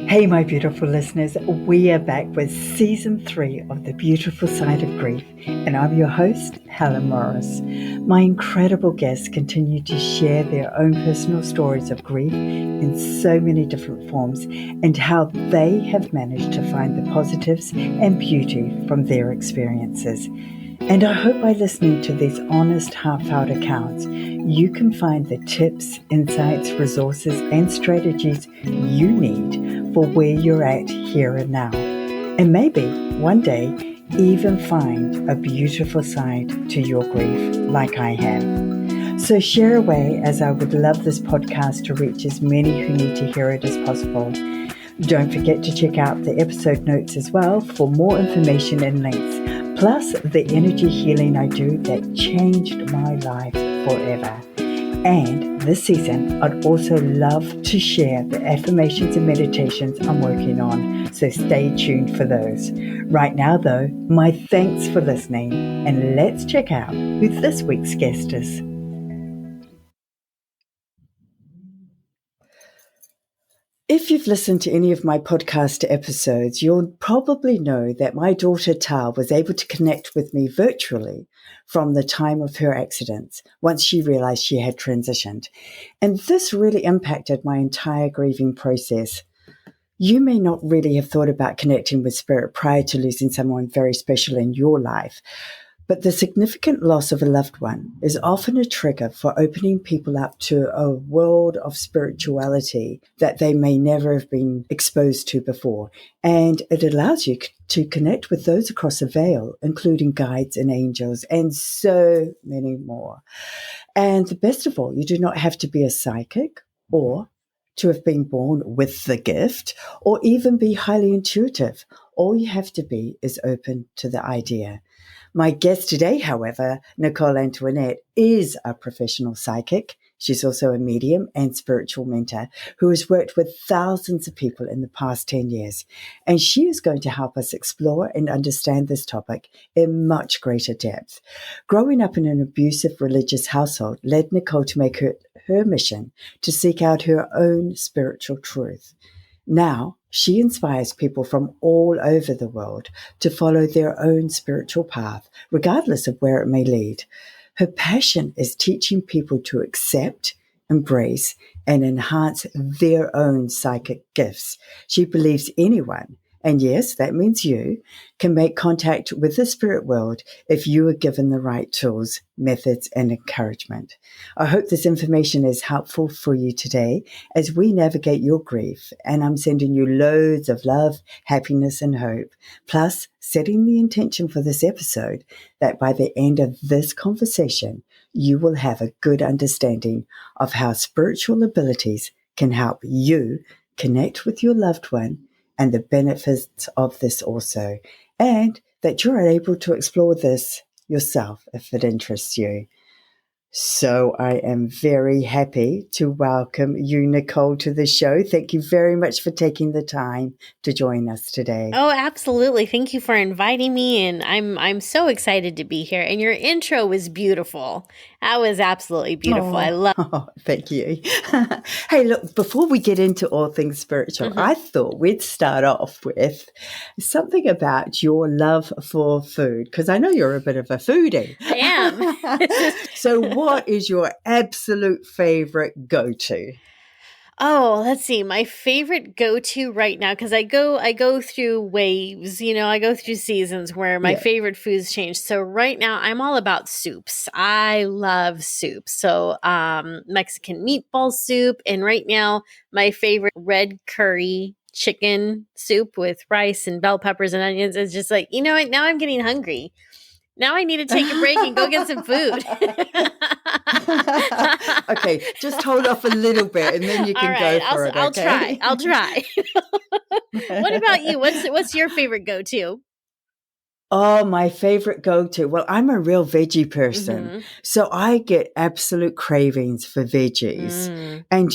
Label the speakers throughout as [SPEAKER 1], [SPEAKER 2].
[SPEAKER 1] Hey, my beautiful listeners, we are back with season 3 of The Beautiful Side of Grief, and I'm your host, Helen Morris. My incredible guests continue to share their own personal stories of grief in so many different forms and how they have managed to find the positives and beauty from their experiences. And I hope by listening to these honest, heartfelt accounts, you can find the tips, insights, resources, and strategies you need for where you're at here and now. And maybe one day even find a beautiful side to your grief like I have. So share away, as I would love this podcast to reach as many who need to hear it as possible. Don't forget to check out the episode notes as well for more information and links. Plus the energy healing I do that changed my life forever. And this season, I'd also love to share the affirmations and meditations I'm working on, so stay tuned for those. Right now, though, my thanks for listening, and let's check out who this week's guest is. If you've listened to any of my podcast episodes, you'll probably know that my daughter Tal was able to connect with me virtually from the time of her accident, once she realized she had transitioned. And this really impacted my entire grieving process. You may not really have thought about connecting with spirit prior to losing someone very special in your life, but the significant loss of a loved one is often a trigger for opening people up to a world of spirituality that they may never have been exposed to before. And it allows you to connect with those across the veil, including guides and angels and so many more. And the best of all, you do not have to be a psychic or to have been born with the gift or even be highly intuitive. All you have to be is open to the idea. My guest today, however, Nicole Antoinette, is a professional psychic. She's also a medium and spiritual mentor who has worked with thousands of people in the past 10 years. And she is going to help us explore and understand this topic in much greater depth. Growing up in an abusive religious household led Nicole to make her mission to seek out her own spiritual truth. Now, she inspires people from all over the world to follow their own spiritual path, regardless of where it may lead. Her passion is teaching people to accept, embrace, and enhance their own psychic gifts. She believes anyone, and yes, that means you, can make contact with the spirit world if you are given the right tools, methods, and encouragement. I hope this information is helpful for you today as we navigate your grief, and I'm sending you loads of love, happiness, and hope, plus setting the intention for this episode that by the end of this conversation, you will have a good understanding of how spiritual abilities can help you connect with your loved one and the benefits of this also, and that you're able to explore this yourself if it interests you. So I am very happy to welcome you, Nicole, to the show. Thank you very much for taking the time to join us today.
[SPEAKER 2] Oh, absolutely. Thank you for inviting me, and I'm so excited to be here. And your intro was beautiful. That was absolutely beautiful. I love it.
[SPEAKER 1] Oh, thank you. Hey, look, before we get into all things spiritual, I thought we'd start off with something about your love for food, because I know you're a bit of a foodie.
[SPEAKER 2] I am.
[SPEAKER 1] So what is your absolute favorite go-to?
[SPEAKER 2] Oh, let's see. My favorite go-to right now, because I go through waves, I go through seasons where my favorite foods change. So right now I'm all about soups. I love soups. So Mexican meatball soup, and right now my favorite red curry chicken soup with rice and bell peppers and onions is just like, you know what? Now I'm getting hungry. Now I need to take a break and go get some food.
[SPEAKER 1] Okay, just hold off a little bit and then you can go for it. Okay?
[SPEAKER 2] I'll try. What about you? What's your favorite go-to?
[SPEAKER 1] Oh, my favorite go-to. Well, I'm a real veggie person, so I get absolute cravings for veggies. And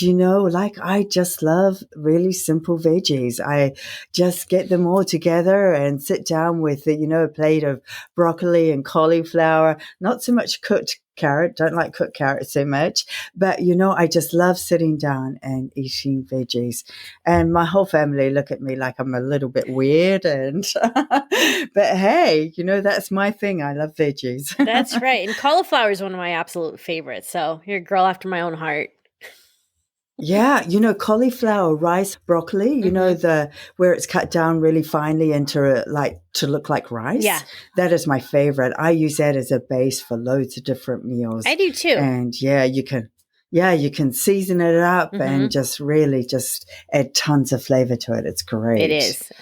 [SPEAKER 1] I just love really simple veggies. I just get them all together and sit down with, a plate of broccoli and cauliflower, not so much cooked carrot. Don't like cooked carrots so much. But, I just love sitting down and eating veggies. And my whole family look at me like I'm a little bit weird. And but hey, that's my thing. I love veggies.
[SPEAKER 2] That's right. And cauliflower is one of my absolute favorites. So you're a girl after my own heart.
[SPEAKER 1] Yeah, cauliflower, rice, broccoli, the where it's cut down really finely into to look like rice.
[SPEAKER 2] Yeah.
[SPEAKER 1] That is my favorite. I use that as a base for loads of different meals.
[SPEAKER 2] I do too.
[SPEAKER 1] And you can season it up and just really just add tons of flavor to it. It's great.
[SPEAKER 2] It is.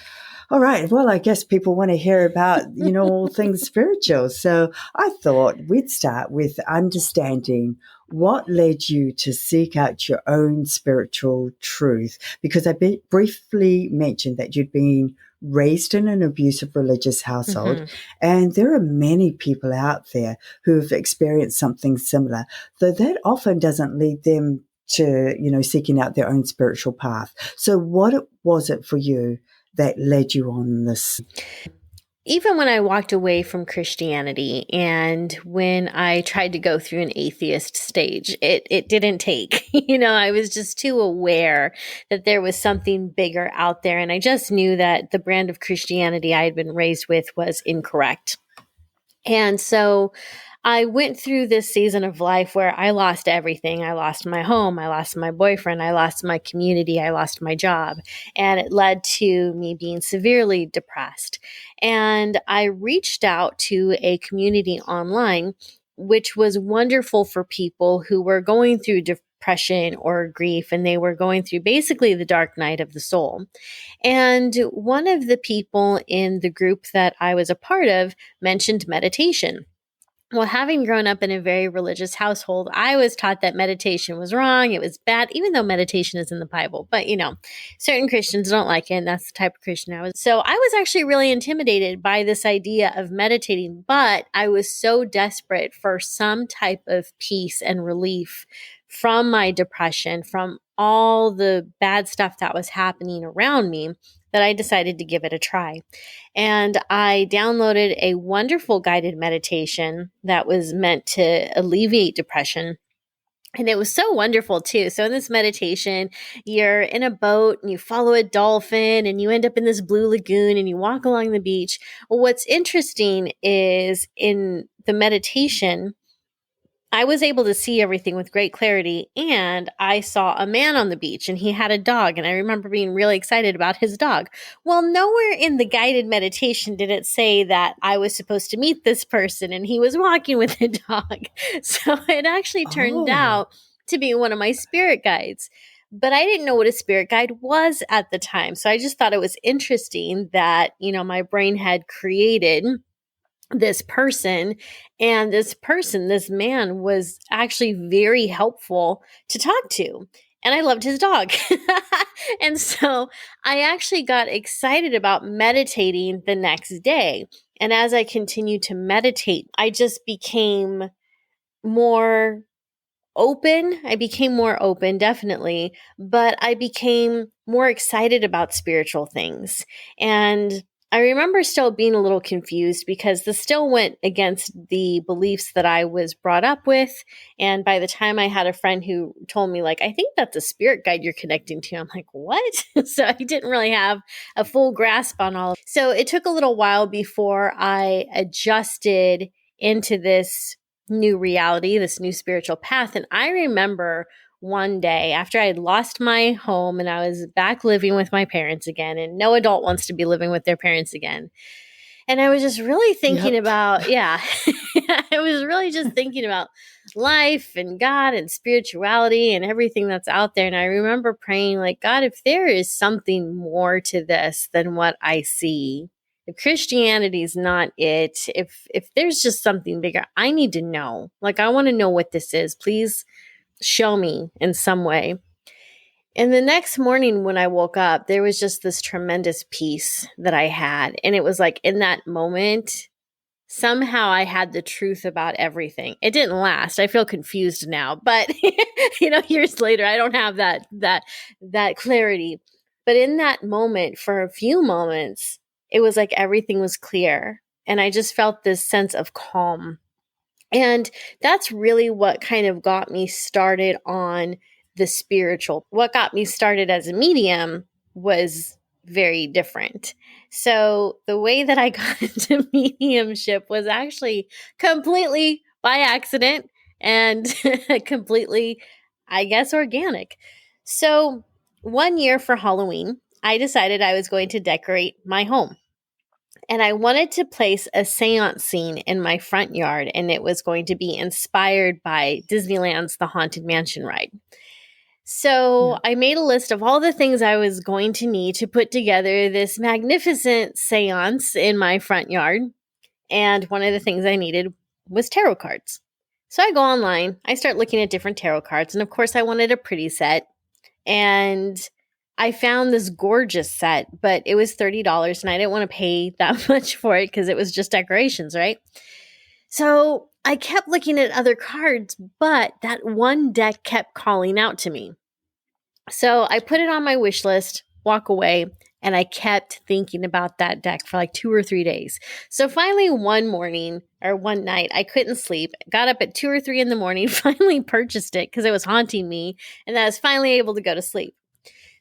[SPEAKER 1] All right. Well, I guess people want to hear about, all things spiritual. So I thought we'd start with understanding what led you to seek out your own spiritual truth. Because I briefly mentioned that you'd been raised in an abusive religious household. And there are many people out there who have experienced something similar, though that often doesn't lead them to, seeking out their own spiritual path. So what was it for you that led you on this?
[SPEAKER 2] Even when I walked away from Christianity and when I tried to go through an atheist stage, it didn't take. I was just too aware that there was something bigger out there. And I just knew that the brand of Christianity I had been raised with was incorrect. And so I went through this season of life where I lost everything. I lost my home. I lost my boyfriend. I lost my community. I lost my job. And it led to me being severely depressed. And I reached out to a community online, which was wonderful for people who were going through depression or grief, and they were going through basically the dark night of the soul. And one of the people in the group that I was a part of mentioned meditation. Well, having grown up in a very religious household, I was taught that meditation was wrong. It was bad, even though meditation is in the Bible. But, certain Christians don't like it. And that's the type of Christian I was. So I was actually really intimidated by this idea of meditating. But I was so desperate for some type of peace and relief from my depression, from all the bad stuff that was happening around me, that I decided to give it a try. And I downloaded a wonderful guided meditation that was meant to alleviate depression. And it was so wonderful too. So in this meditation, you're in a boat and you follow a dolphin and you end up in this blue lagoon and you walk along the beach. Well, what's interesting is in the meditation, I was able to see everything with great clarity, and I saw a man on the beach and he had a dog, and I remember being really excited about his dog. Well, nowhere in the guided meditation did it say that I was supposed to meet this person and he was walking with a dog. So it actually turned out to be one of my spirit guides. But I didn't know what a spirit guide was at the time. So I just thought it was interesting that, my brain had created this person, and this man was actually very helpful to talk to. And I loved his dog. And so I actually got excited about meditating the next day. And as I continued to meditate, I just became more open. I became more open, definitely, but I became more excited about spiritual things. And I remember still being a little confused because this still went against the beliefs that I was brought up with. And by the time I had a friend who told me, I think that's a spirit guide you're connecting to, I'm like, what? So I didn't really have a full grasp on all of it. So it took a little while before I adjusted into this new reality, this new spiritual path. And I remember one day after I had lost my home and I was back living with my parents again, and no adult wants to be living with their parents again. And I was just really thinking about, I was really just thinking about life and God and spirituality and everything that's out there. And I remember praying, God, if there is something more to this than what I see, if Christianity is not it, if there's just something bigger, I need to know. I want to know what this is. Please show me in some way. And the next morning when I woke up, there was just this tremendous peace that I had. And it was in that moment, somehow I had the truth about everything. It didn't last. I feel confused now, but years later, I don't have that clarity. But in that moment, for a few moments, it was everything was clear. And I just felt this sense of calm. And that's really what kind of got me started on the spiritual. What got me started as a medium was very different. So the way that I got into mediumship was actually completely by accident and completely, I guess, organic. So one year for Halloween, I decided I was going to decorate my home. And I wanted to place a seance scene in my front yard, and it was going to be inspired by Disneyland's The Haunted Mansion ride. So
[SPEAKER 1] Yeah.
[SPEAKER 2] I made a list of all the things I was going to need to put together this magnificent seance in my front yard. And one of the things I needed was tarot cards. So I go online, I start looking at different tarot cards, and of course, I wanted a pretty set. And I found this gorgeous set, but it was $30 and I didn't want to pay that much for it because it was just decorations, right? So I kept looking at other cards, but that one deck kept calling out to me. So I put it on my wish list, walk away, and I kept thinking about that deck for like 2 or 3 days. So finally, one morning or one night, I couldn't sleep, got up at 2 or 3 in the morning, finally purchased it because it was haunting me, and I was finally able to go to sleep.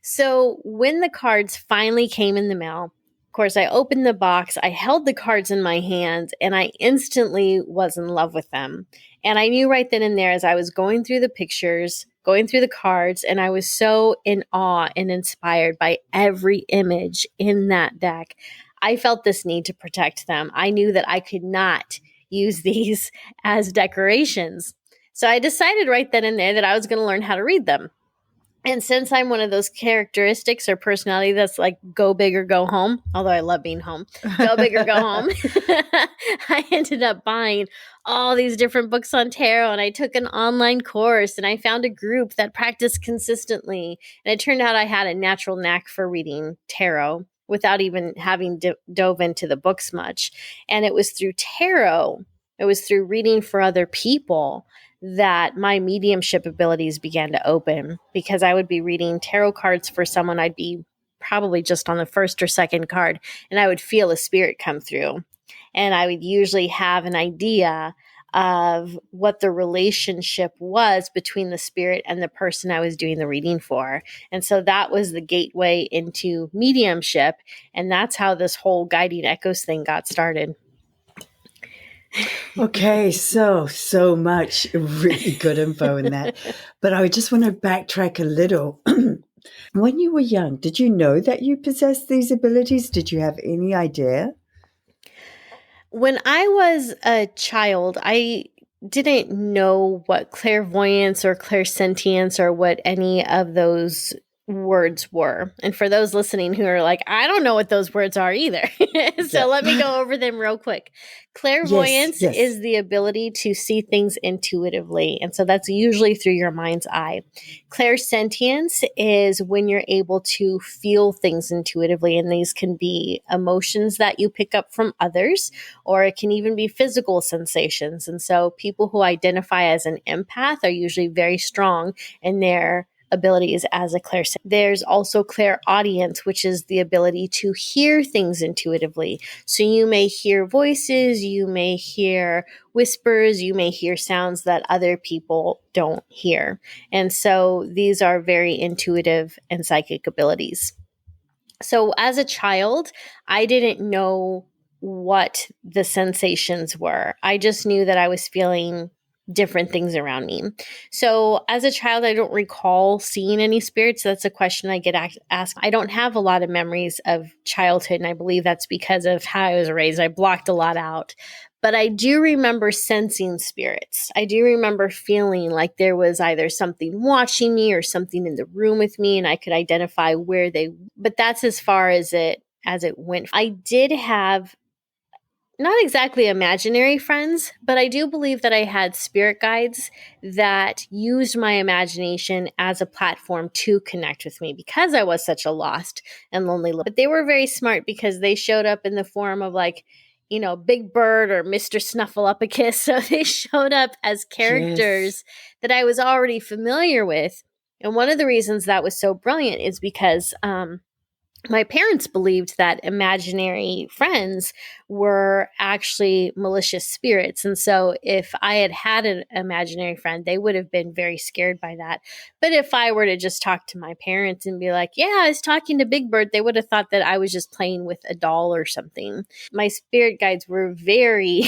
[SPEAKER 2] So when the cards finally came in the mail, of course, I opened the box, I held the cards in my hands, and I instantly was in love with them. And I knew right then and there as I was going through the pictures, going through the cards, and I was so in awe and inspired by every image in that deck. I felt this need to protect them. I knew that I could not use these as decorations. So I decided right then and there that I was going to learn how to read them. And since I'm one of those characteristics or personality that's like go big or go home, although I love being home, go big or go home, I ended up buying all these different books on tarot, and I took an online course, and I found a group that practiced consistently. And it turned out I had a natural knack for reading tarot without even having dove into the books much. And it was through tarot, it was through reading for other people that my mediumship abilities began to open, because I would be reading tarot cards for someone. I'd be probably just on the first or second card, and I would feel a spirit come through. And I would usually have an idea of what the relationship was between the spirit and the person I was doing the reading for. And so that was the gateway into mediumship. And that's how this whole guiding echoes thing got started.
[SPEAKER 1] Okay, so much really good info in that. But I just want to backtrack a little. When you were young, did you know that you possessed these abilities? Did you have any idea?
[SPEAKER 2] When I was a child, I didn't know what clairvoyance or clairsentience or what any of those words were. And for those listening who are like, I don't know what those words are either. So let me go over them real quick. Clairvoyance
[SPEAKER 1] Yes.
[SPEAKER 2] is the ability to see things intuitively. And so that's usually through your mind's eye. Clairsentience is when you're able to feel things intuitively. And these can be emotions that you pick up from others, or it can even be physical sensations. And so people who identify as an empath are usually very strong in their abilities as a clairsentient. There's also clairaudience, which is the ability to hear things intuitively. So you may hear voices, you may hear whispers, you may hear sounds that other people don't hear. And so these are very intuitive and psychic abilities. So as a child, I didn't know what the sensations were. I just knew that I was feeling different things around me. So as a child, I don't recall seeing any spirits. That's a question I get asked. I don't have a lot of memories of childhood, and I believe that's because of how I was raised. I blocked a lot out. But I do remember sensing spirits. I do remember feeling like there was either something watching me or something in the room with me, and I could identify where they. But that's as far as it went. I did have not exactly imaginary friends, but I do believe that I had spirit guides that used my imagination as a platform to connect with me because I was such a lost and lonely. But they were very smart because they showed up in the form of like, you know, Big Bird or Mr. Snuffleupagus. So they showed up as characters that I was already familiar with. And one of the reasons that was so brilliant is because my parents believed that imaginary friends were actually malicious spirits. And so if I had had an imaginary friend, they would have been very scared by that. But if I were to just talk to my parents and be like, yeah, I was talking to Big Bird, they would have thought that I was just playing with a doll or something. My spirit guides were very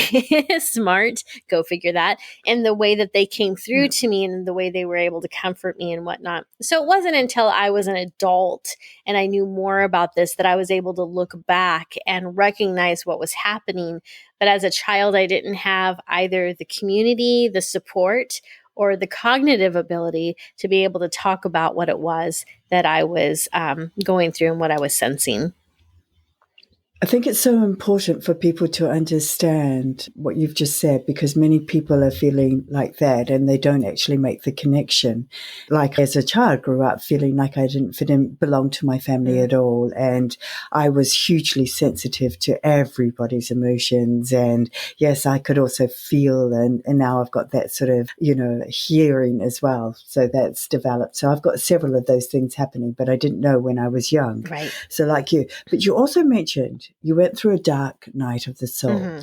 [SPEAKER 2] smart, go figure that, in the way that they came through to me and the way they were able to comfort me and whatnot. So it wasn't until I was an adult and I knew more about this that I was able to look back and recognize what was happening. But as a child, I didn't have either the community, the support, or the cognitive ability to be able to talk about what it was that I was going through and what I was sensing.
[SPEAKER 1] I think it's so important for people to understand what you've just said, because many people are feeling like that and they don't actually make the connection. Like as a child, grew up feeling like I didn't belong to my family at all. And I was hugely sensitive to everybody's emotions. And yes, I could also feel, and now I've got that sort of, hearing as well. So that's developed. So I've got several of those things happening, but I didn't know when I was young.
[SPEAKER 2] Right.
[SPEAKER 1] So like you, but you also mentioned you went through a dark night of the soul.
[SPEAKER 2] Mm-hmm.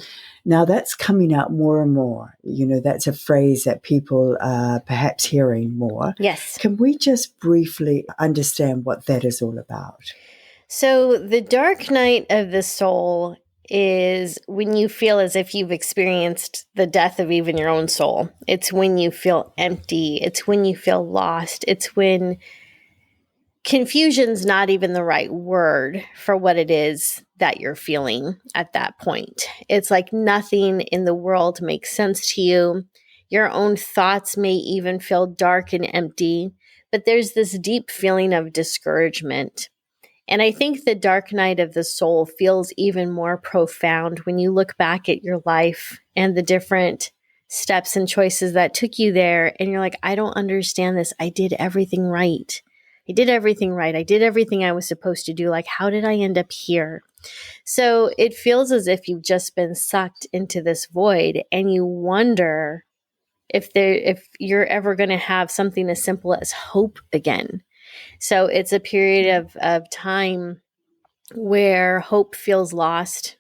[SPEAKER 1] Now that's coming out more and more. That's a phrase that people are perhaps hearing more.
[SPEAKER 2] Yes.
[SPEAKER 1] Can we just briefly understand what that is all about?
[SPEAKER 2] So the dark night of the soul is when you feel as if you've experienced the death of even your own soul. It's when you feel empty. It's when you feel lost. It's when confusion's not even the right word for what it is that you're feeling at that point. It's like nothing in the world makes sense to you. Your own thoughts may even feel dark and empty, but there's this deep feeling of discouragement. And I think the dark night of the soul feels even more profound when you look back at your life and the different steps and choices that took you there. And you're like, I don't understand this. I did everything right. I did everything right. I did everything I was supposed to do. Like, how did I end up here? So it feels as if you've just been sucked into this void and you wonder if you're ever going to have something as simple as hope again. So it's a period of time where hope feels lost.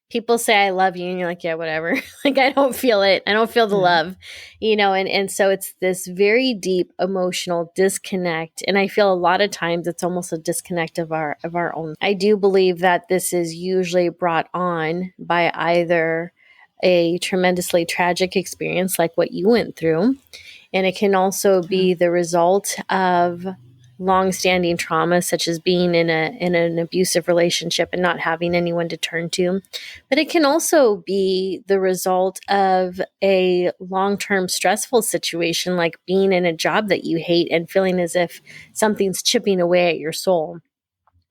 [SPEAKER 2] People say, I love you. And you're like, yeah, whatever. Like, I don't feel it. I don't feel the love, and so it's this very deep emotional disconnect. And I feel a lot of times it's almost a disconnect of our own. I do believe that this is usually brought on by either a tremendously tragic experience like what you went through. And it can also be the result of long-standing trauma, such as being in an abusive relationship and not having anyone to turn to. But it can also be the result of a long-term stressful situation, like being in a job that you hate and feeling as if something's chipping away at your soul.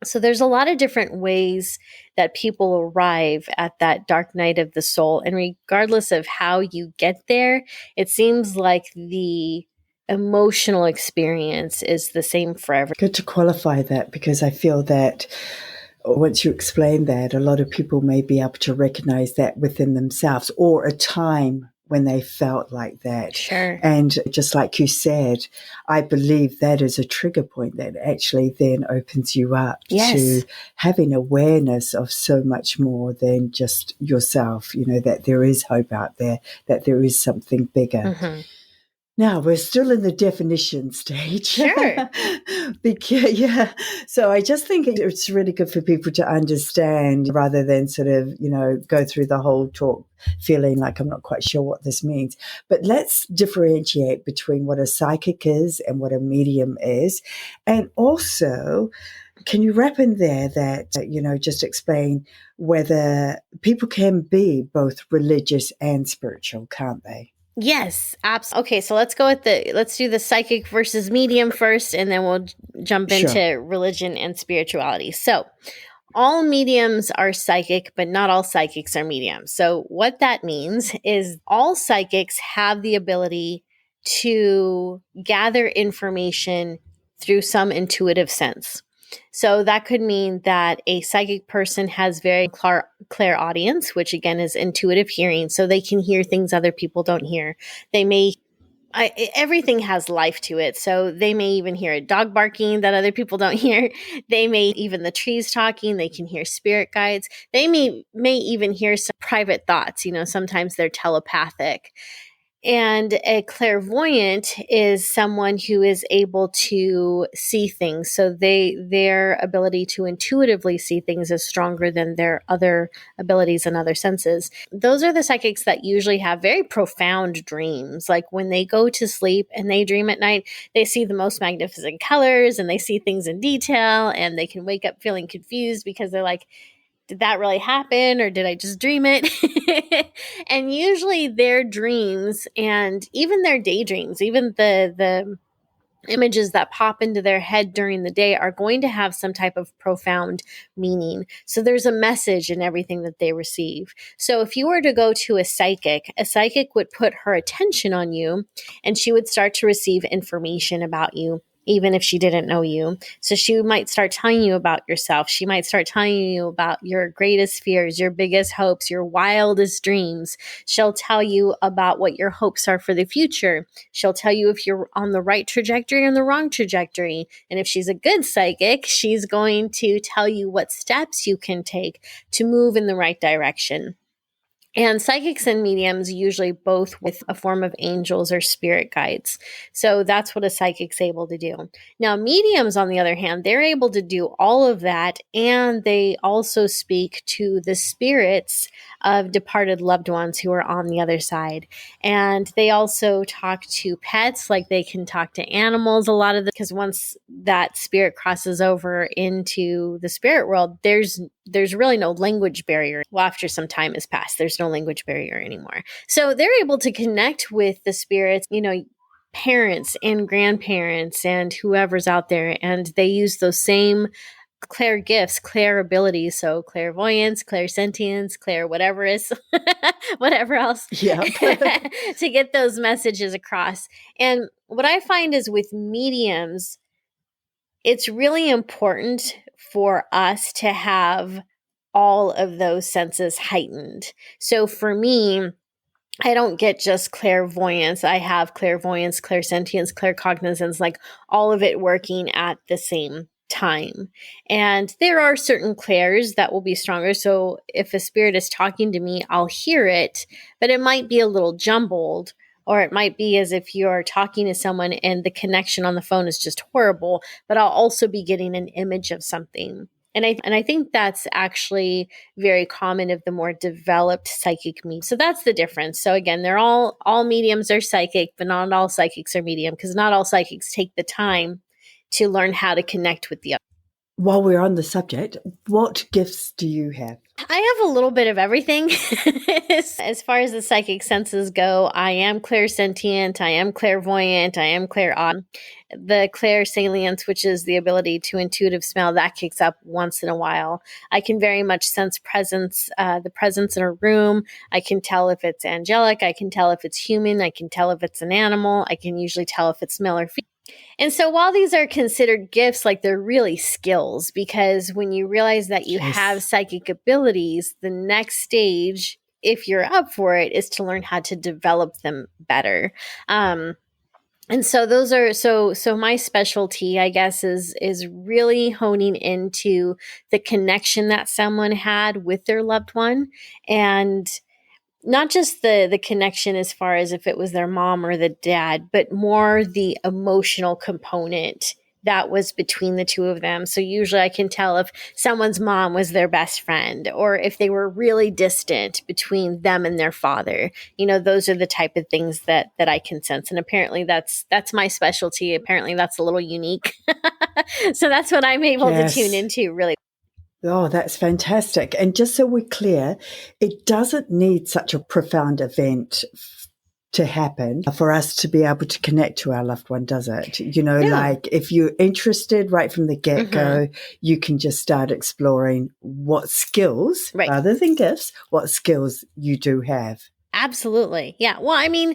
[SPEAKER 2] So there's a lot of different ways that people arrive at that dark night of the soul. And regardless of how you get there, it seems like the emotional experience is the same for everyone.
[SPEAKER 1] Good to qualify that, because I feel that once you explain that, a lot of people may be able to recognize that within themselves, or a time when they felt like that.
[SPEAKER 2] Sure.
[SPEAKER 1] And just like you said, I believe that is a trigger point that actually then opens you up to having awareness of so much more than just yourself, that there is hope out there, that there is something bigger.
[SPEAKER 2] Mm-hmm.
[SPEAKER 1] Now, we're still in the definition stage.
[SPEAKER 2] Sure.
[SPEAKER 1] So I just think it's really good for people to understand, rather than sort of, go through the whole talk feeling like I'm not quite sure what this means. But let's differentiate between what a psychic is and what a medium is. And also, can you wrap in there that, just explain whether people can be both religious and spiritual, can't they?
[SPEAKER 2] Yes, absolutely. Okay, so let's do the psychic versus medium first, and then we'll jump into religion and spirituality. So all mediums are psychic, but not all psychics are mediums. So what that means is all psychics have the ability to gather information through some intuitive sense. So that could mean that a psychic person has very clairaudience, which again is intuitive hearing. So they can hear things other people don't hear. They may everything has life to it. So they may even hear a dog barking that other people don't hear. They may even the trees talking. They can hear spirit guides. They may even hear some private thoughts. Sometimes they're telepathic. And a clairvoyant is someone who is able to see things. So their ability to intuitively see things is stronger than their other abilities and other senses. Those are the psychics that usually have very profound dreams. Like when they go to sleep and they dream at night, they see the most magnificent colors and they see things in detail, and they can wake up feeling confused because they're like, did that really happen or did I just dream it? And usually their dreams and even their daydreams, even the images that pop into their head during the day are going to have some type of profound meaning. So there's a message in everything that they receive. So if you were to go to a psychic would put her attention on you and she would start to receive information about you, even if she didn't know you. So she might start telling you about yourself. She might start telling you about your greatest fears, your biggest hopes, your wildest dreams. She'll tell you about what your hopes are for the future. She'll tell you if you're on the right trajectory or the wrong trajectory. And if she's a good psychic, she's going to tell you what steps you can take to move in the right direction. And psychics and mediums usually both with a form of angels or spirit guides. So that's what a psychic's able to do. Now, mediums, on the other hand, they're able to do all of that, and they also speak to the spirits of departed loved ones who are on the other side. And they also talk to pets, like they can talk to animals a lot of because once that spirit crosses over into the spirit world, there's really no language barrier. Well, after some time has passed, there's no language barrier anymore. So they're able to connect with the spirits, parents and grandparents and whoever's out there. And they use those same clair gifts, clair abilities. So clairvoyance, clairsentience, clair whatever is, whatever else to get those messages across. And what I find is with mediums, it's really important for us to have all of those senses heightened. So for me, I don't get just clairvoyance. I have clairvoyance, clairsentience, claircognizance, like all of it working at the same time. And there are certain clairs that will be stronger. So if a spirit is talking to me, I'll hear it, but it might be a little jumbled. Or it might be as if you're talking to someone and the connection on the phone is just horrible, but I'll also be getting an image of something. And I think that's actually very common of the more developed psychic medium. So that's the difference. So again, they're all mediums are psychic, but not all psychics are medium, because not all psychics take the time to learn how to connect with the other.
[SPEAKER 1] While we're on the subject, what gifts do you have?
[SPEAKER 2] I have a little bit of everything. As far as the psychic senses go, I am clairsentient, I am clairvoyant, I am clairaudient. The clairsalience, which is the ability to intuitive smell, that kicks up once in a while. I can very much sense the presence in a room. I can tell if it's angelic. I can tell if it's human. I can tell if it's an animal. I can usually tell if it's male or female. And so while these are considered gifts, like they're really skills, because when you realize that you have psychic abilities, the next stage, if you're up for it, is to learn how to develop them better. And so those are so my specialty, I guess, is really honing into the connection that someone had with their loved one, and not just the connection as far as if it was their mom or the dad, but more the emotional component that was between the two of them. So usually I can tell if someone's mom was their best friend, or if they were really distant between them and their father. Those are the type of things that I can sense. And apparently that's my specialty. Apparently that's a little unique. So that's what I'm able to tune into, really.
[SPEAKER 1] Oh, that's fantastic. And just so we're clear, it doesn't need such a profound event to happen for us to be able to connect to our loved one, does it? Like if you're interested right from the get-go, you can just start exploring what skills, rather than gifts, what skills you do have.
[SPEAKER 2] Absolutely. Yeah. Well, I mean,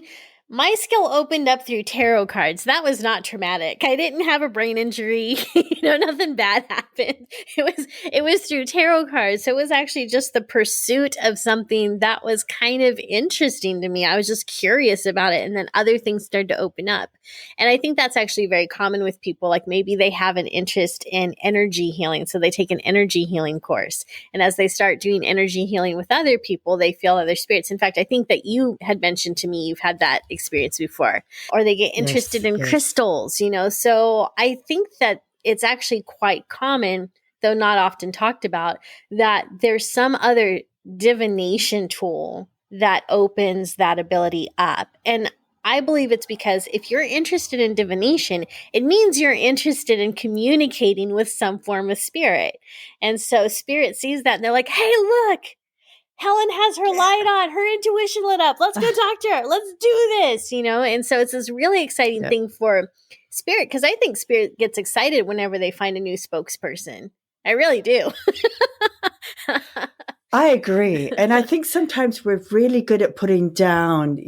[SPEAKER 2] My skill opened up through tarot cards. That was not traumatic. I didn't have a brain injury. Nothing bad happened. It was through tarot cards. So it was actually just the pursuit of something that was kind of interesting to me. I was just curious about it, and then other things started to open up. And I think that's actually very common with people. Like maybe they have an interest in energy healing, so they take an energy healing course. And as they start doing energy healing with other people, they feel other spirits. In fact, I think that you had mentioned to me you've had that experience before, or they get interested in crystals, So I think that it's actually quite common, though not often talked about, that there's some other divination tool that opens that ability up. And I believe it's because if you're interested in divination, it means you're interested in communicating with some form of spirit. And so spirit sees that and they're like, hey, look, Helen has her light on. Her intuition lit up. Let's go talk to her. Let's do this, And so it's this really exciting thing for spirit, because I think spirit gets excited whenever they find a new spokesperson. I really do.
[SPEAKER 1] I agree. And I think sometimes we're really good at putting down,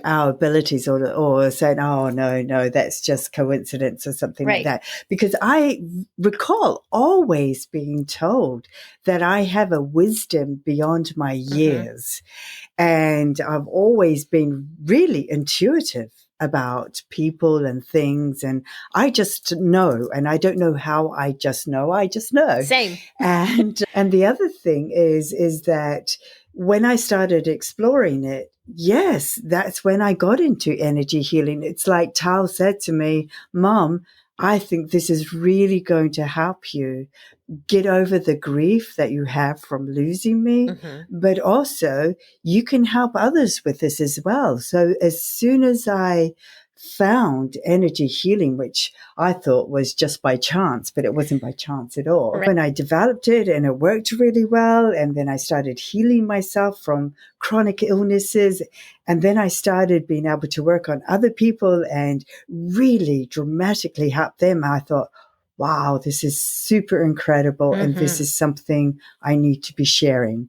[SPEAKER 1] our abilities or saying, oh, no, that's just coincidence or something like that. Because I recall always being told that I have a wisdom beyond my years. And I've always been really intuitive about people and things. And I just know, and I don't know how I just know.
[SPEAKER 2] Same.
[SPEAKER 1] And the other thing is that when I started exploring it, yes, that's when I got into energy healing. It's like Tal said to me, Mom, I think this is really going to help you get over the grief that you have from losing me, but also you can help others with this as well. So as soon as I found energy healing, which I thought was just by chance, but it wasn't by chance at all. Right. When I developed it and it worked really well, and then I started healing myself from chronic illnesses, and then I started being able to work on other people and really dramatically help them, I thought, wow, this is super incredible. And this is something I need to be sharing.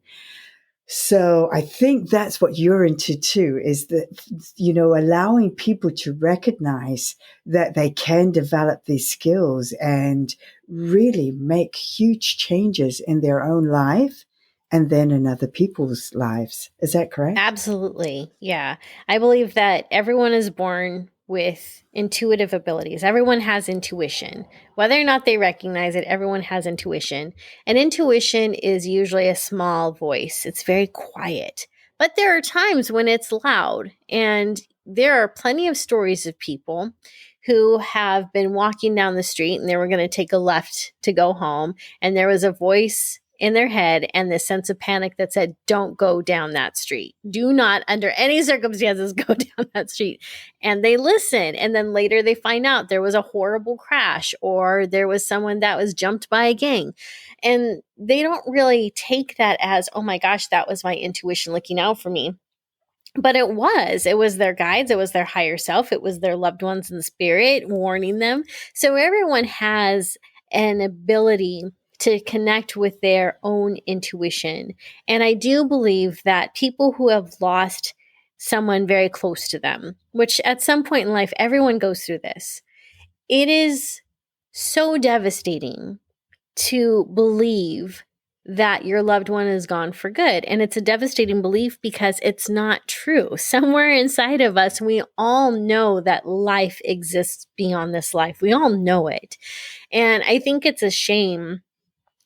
[SPEAKER 1] So I think that's what you're into too, is that, allowing people to recognize that they can develop these skills and really make huge changes in their own life and then in other people's lives. Is that correct?
[SPEAKER 2] Absolutely. Yeah. I believe that everyone is born with intuitive abilities. Everyone has intuition. Whether or not they recognize it, everyone has intuition. And intuition is usually a small voice. It's very quiet. But there are times when it's loud. And there are plenty of stories of people who have been walking down the street and they were going to take a left to go home. And there was a voice in their head and this sense of panic that said, don't go down that street. Do not, under any circumstances, go down that street. And they listen. And then later they find out there was a horrible crash or there was someone that was jumped by a gang. And they don't really take that as, oh my gosh, that was my intuition looking out for me. But it was their guides. It was their higher self. It was their loved ones in spirit warning them. So everyone has an ability to connect with their own intuition. And I do believe that people who have lost someone very close to them, which at some point in life, everyone goes through this, it is so devastating to believe that your loved one is gone for good. And it's a devastating belief because it's not true. Somewhere inside of us, we all know that life exists beyond this life. We all know it. And I think it's a shame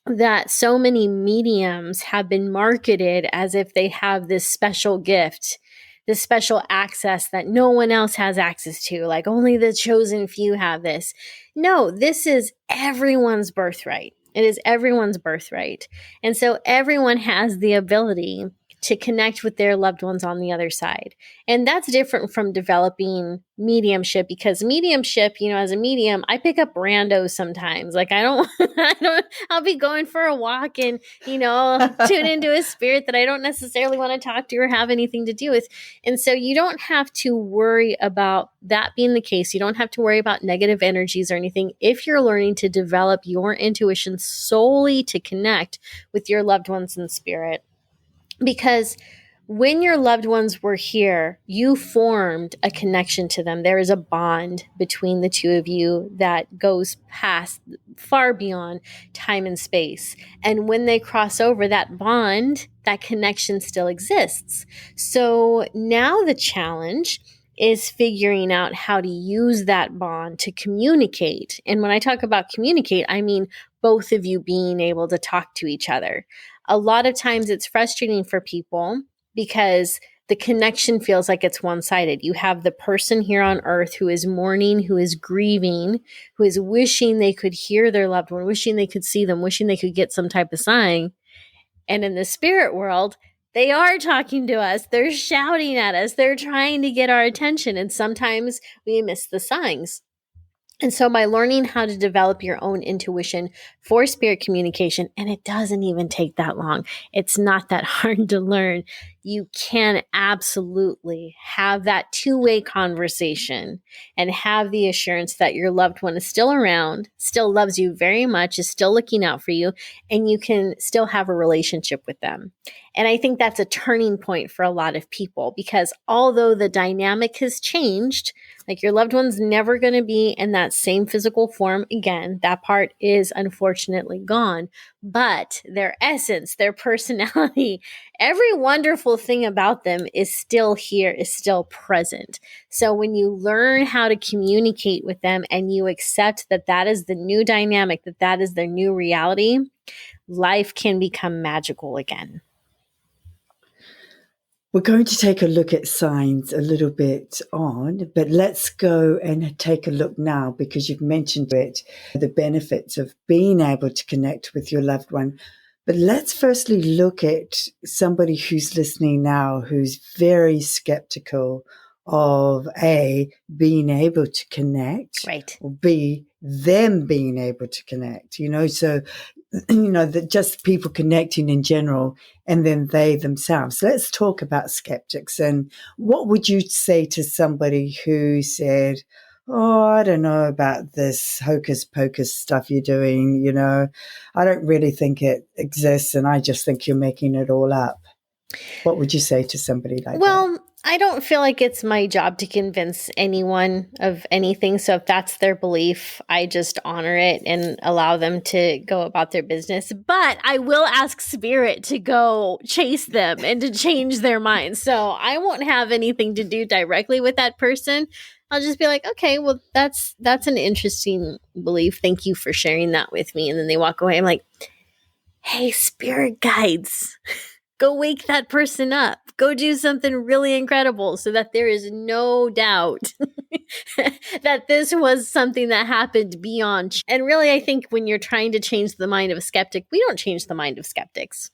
[SPEAKER 2] that so many mediums have been marketed as if they have this special gift, this special access that no one else has access to, like only the chosen few have this. No, this is everyone's birthright. It is everyone's birthright. And so everyone has the ability to connect with their loved ones on the other side. And that's different from developing mediumship, because mediumship, as a medium, I pick up randos sometimes. Like I'll be going for a walk and, tune into a spirit that I don't necessarily want to talk to or have anything to do with. And so you don't have to worry about that being the case. You don't have to worry about negative energies or anything if you're learning to develop your intuition solely to connect with your loved ones in spirit. Because when your loved ones were here, you formed a connection to them. There is a bond between the two of you that goes past, far beyond time and space. And when they cross over, that bond, that connection still exists. So now the challenge is figuring out how to use that bond to communicate. And when I talk about communicate, I mean both of you being able to talk to each other. A lot of times it's frustrating for people because the connection feels like it's one-sided. You have the person here on earth who is mourning, who is grieving, who is wishing they could hear their loved one, wishing they could see them, wishing they could get some type of sign. And in the spirit world, they are talking to us. They're shouting at us. They're trying to get our attention. And sometimes we miss the signs. And so by learning how to develop your own intuition for spirit communication, and it doesn't even take that long. It's not that hard to learn. You can absolutely have that two-way conversation and have the assurance that your loved one is still around, still loves you very much, is still looking out for you, and you can still have a relationship with them. And I think that's a turning point for a lot of people because although the dynamic has changed, like your loved one's never going to be in that same physical form again. That part is unfortunately gone, but their essence, their personality, every wonderful thing about them is still here, is still present. So when you learn how to communicate with them and you accept that that is the new dynamic, that that is their new reality, life can become magical again.
[SPEAKER 1] We're going to take a look at signs a little bit on, but let's go and take a look now because you've mentioned it, the benefits of being able to connect with your loved one. But let's firstly look at somebody who's listening now who's very skeptical of A, being able to connect,
[SPEAKER 2] right,
[SPEAKER 1] or B, them being able to connect, so that just people connecting in general and then they themselves. Let's talk about skeptics. And what would you say to somebody who said, oh, I don't know about this hocus pocus stuff you're doing, I don't really think it exists and I just think you're making it all up. What would you say to somebody like that?
[SPEAKER 2] Well, I don't feel like it's my job to convince anyone of anything. So if that's their belief, I just honor it and allow them to go about their business. But I will ask spirit to go chase them and to change their minds. So I won't have anything to do directly with that person. I'll just be like, okay, well, that's an interesting belief. Thank you for sharing that with me. And then they walk away. I'm like, hey, spirit guides. Go wake that person up. Go do something really incredible so that there is no doubt that this was something that happened beyond. And really, I think when you're trying to change the mind of a skeptic, we don't change the mind of skeptics.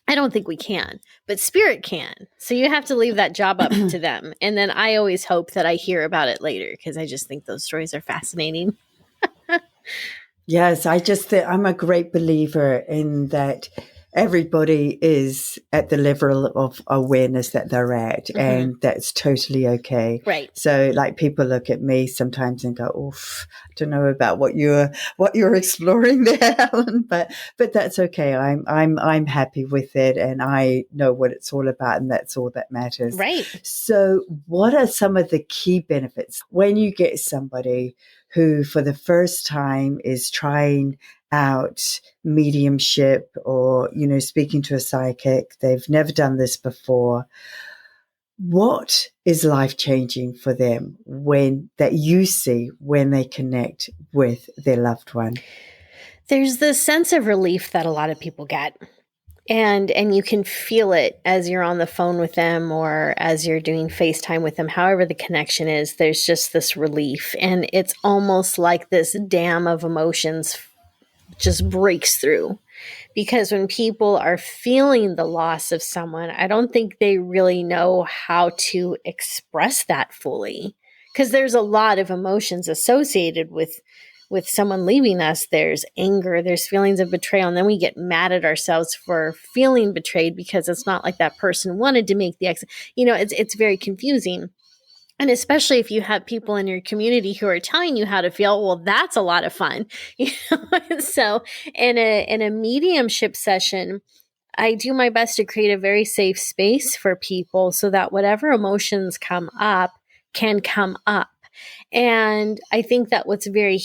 [SPEAKER 2] I don't think we can, but spirit can. So you have to leave that job up to them. And then I always hope that I hear about it later because I just think those stories are fascinating.
[SPEAKER 1] Yes, I'm a great believer in that everybody is at the level of awareness that they're at, and that's totally okay.
[SPEAKER 2] Right.
[SPEAKER 1] So like people look at me sometimes and go, oof, I don't know about what you're exploring there, Helen, but that's okay. I'm happy with it and I know what it's all about and that's all that matters.
[SPEAKER 2] Right.
[SPEAKER 1] So what are some of the key benefits when you get somebody who for the first time is trying out mediumship or, speaking to a psychic? They've never done this before. What is life-changing for them that you see when they connect with their loved one?
[SPEAKER 2] There's this sense of relief that a lot of people get. And you can feel it as you're on the phone with them or as you're doing FaceTime with them, however the connection is, there's just this relief. And it's almost like this dam of emotions just breaks through. Because when people are feeling the loss of someone, I don't think they really know how to express that fully. Because there's a lot of emotions associated with someone leaving us. There's anger, there's feelings of betrayal, and then we get mad at ourselves for feeling betrayed because it's not like that person wanted to make the exit. It's very confusing. And especially if you have people in your community who are telling you how to feel, well, that's a lot of fun. So in a mediumship session, I do my best to create a very safe space for people so that whatever emotions come up can come up. And I think that what's very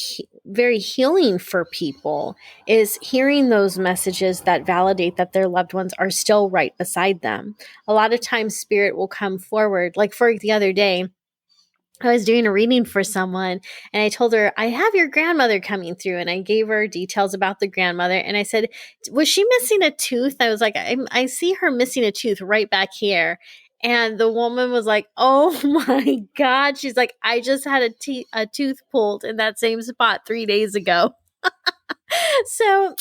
[SPEAKER 2] healing for people is hearing those messages that validate that their loved ones are still right beside them. A lot of times spirit will come forward. Like for the other day, I was doing a reading for someone and I told her, I have your grandmother coming through. And I gave her details about the grandmother. And I said, was she missing a tooth? I was like, I see her missing a tooth right back here. And the woman was like, oh my God. She's like, I just had a tooth pulled in that same spot 3 days ago. So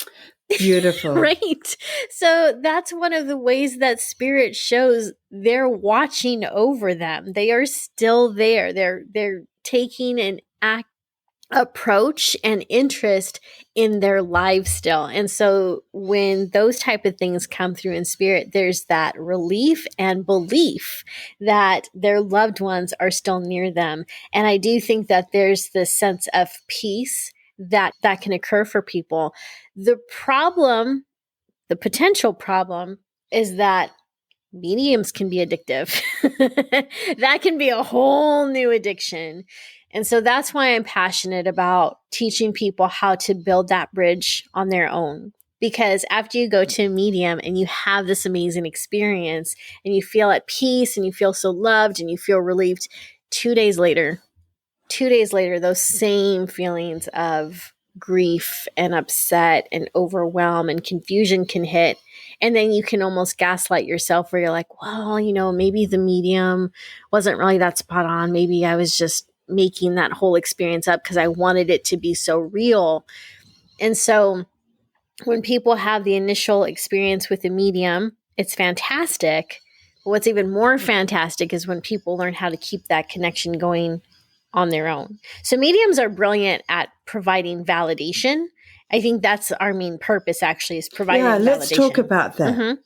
[SPEAKER 1] beautiful.
[SPEAKER 2] Right. So that's one of the ways that spirit shows they're watching over them. They are still there. They're taking an approach and interest in their lives still. And so when those type of things come through in spirit, there's that relief and belief that their loved ones are still near them. And I do think that there's this sense of peace that can occur for people. The potential problem is that mediums can be addictive. That can be a whole new addiction. And so that's why I'm passionate about teaching people how to build that bridge on their own. Because after you go to a medium and you have this amazing experience and you feel at peace and you feel so loved and you feel relieved, 2 days later, those same feelings of grief and upset and overwhelm and confusion can hit. And then you can almost gaslight yourself where you're like, well, maybe the medium wasn't really that spot on. Maybe I was just making that whole experience up because I wanted it to be so real. And so when people have the initial experience with the medium, it's fantastic. But what's even more fantastic is when people learn how to keep that connection going on their own. So mediums are brilliant at providing validation. I think that's our main purpose actually, is providing validation.
[SPEAKER 1] Let's talk about that. Mm-hmm.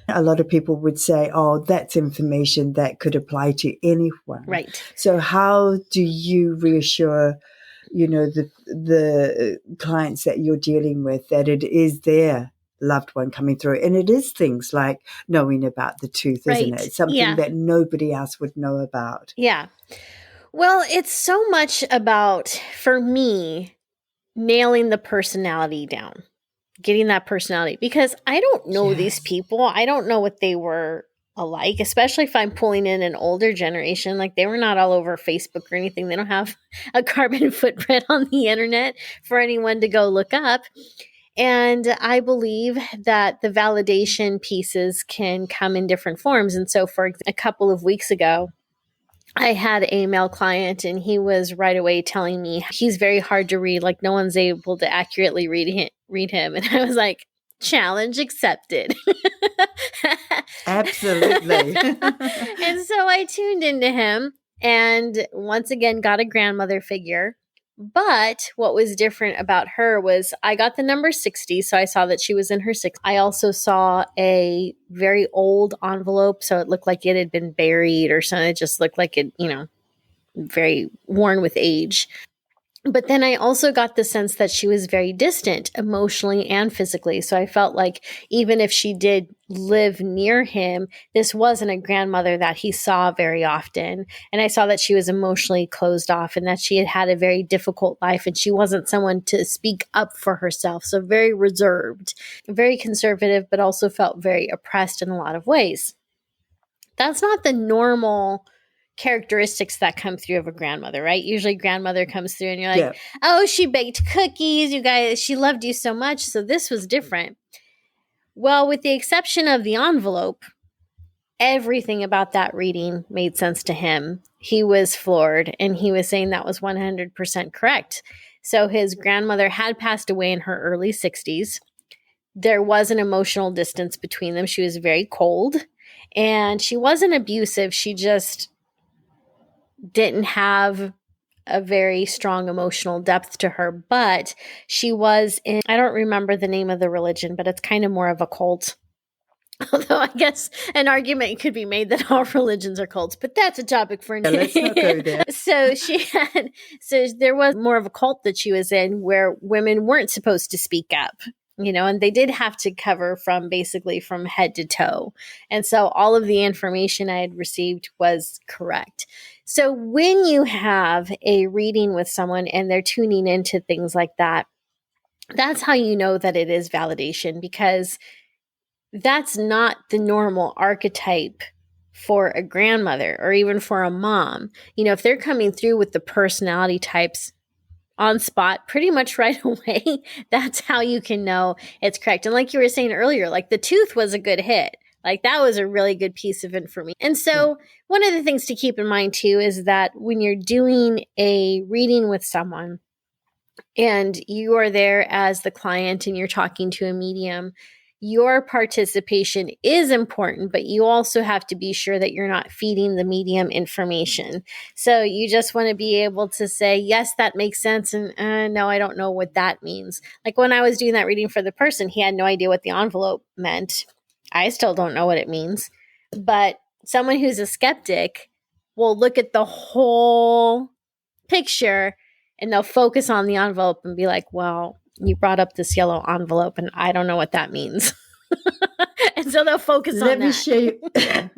[SPEAKER 1] A lot of people would say, oh, that's information that could apply to anyone.
[SPEAKER 2] Right.
[SPEAKER 1] So how do you reassure, the clients that you're dealing with that it is their loved one coming through? And it is things like knowing about the tooth, right. Isn't it? Something that nobody else would know about.
[SPEAKER 2] Yeah. Well, it's so much about, for me, nailing the personality down, getting that personality, because I don't know these people. I don't know what they were alike, especially if I'm pulling in an older generation. Like, they were not all over Facebook or anything. They don't have a carbon footprint on the internet for anyone to go look up. And I believe that the validation pieces can come in different forms. And so for a couple of weeks ago, I had a male client and he was right away telling me he's very hard to read. Like, no one's able to accurately read him. And I was like, challenge accepted.
[SPEAKER 1] Absolutely.
[SPEAKER 2] And so I tuned into him and once again got a grandmother figure. But what was different about her was I got the number 60, so I saw that she was in her 60s. I also saw a very old envelope, so it looked like it had been buried or something. It just looked like it, very worn with age. But then I also got the sense that she was very distant emotionally and physically. So I felt like even if she did live near him, this wasn't a grandmother that he saw very often. And I saw that she was emotionally closed off and that she had had a very difficult life and she wasn't someone to speak up for herself. So very reserved, very conservative, but also felt very oppressed in a lot of ways. That's not the normal characteristics that come through of a grandmother, right? Usually grandmother comes through and you're like, oh, she baked cookies, you guys, she loved you so much. So this was different. Well, with the exception of the envelope, everything about that reading made sense to him. He was floored and he was saying that was 100% correct. So his grandmother had passed away in her early 60s. There was an emotional distance between them. She was very cold and she wasn't abusive. She just didn't have a very strong emotional depth to her, but she was in, I don't remember the name of the religion, but it's kind of more of a cult. Although I guess an argument could be made that all religions are cults, but that's a topic for another.
[SPEAKER 1] Let's not go there.
[SPEAKER 2] So there was more of a cult that she was in where women weren't supposed to speak up. and they did have to cover basically from head to toe. And so all of the information I had received was correct. So when you have a reading with someone and they're tuning into things like that, that's how you know that it is validation, because that's not the normal archetype for a grandmother or even for a mom. If they're coming through with the personality types on spot pretty much right away, that's how you can know it's correct. And like you were saying earlier, like the tooth was a good hit. Like that was a really good piece of information. And so one of the things to keep in mind too is that when you're doing a reading with someone and you are there as the client and you're talking to a medium, your participation is important, but you also have to be sure that you're not feeding the medium information. So you just want to be able to say, yes, that makes sense. And no, I don't know what that means. Like when I was doing that reading for the person, he had no idea what the envelope meant. I still don't know what it means. But someone who's a skeptic will look at the whole picture and they'll focus on the envelope and be like, well, you brought up this yellow envelope and I don't know what that means. And so they'll focus on that.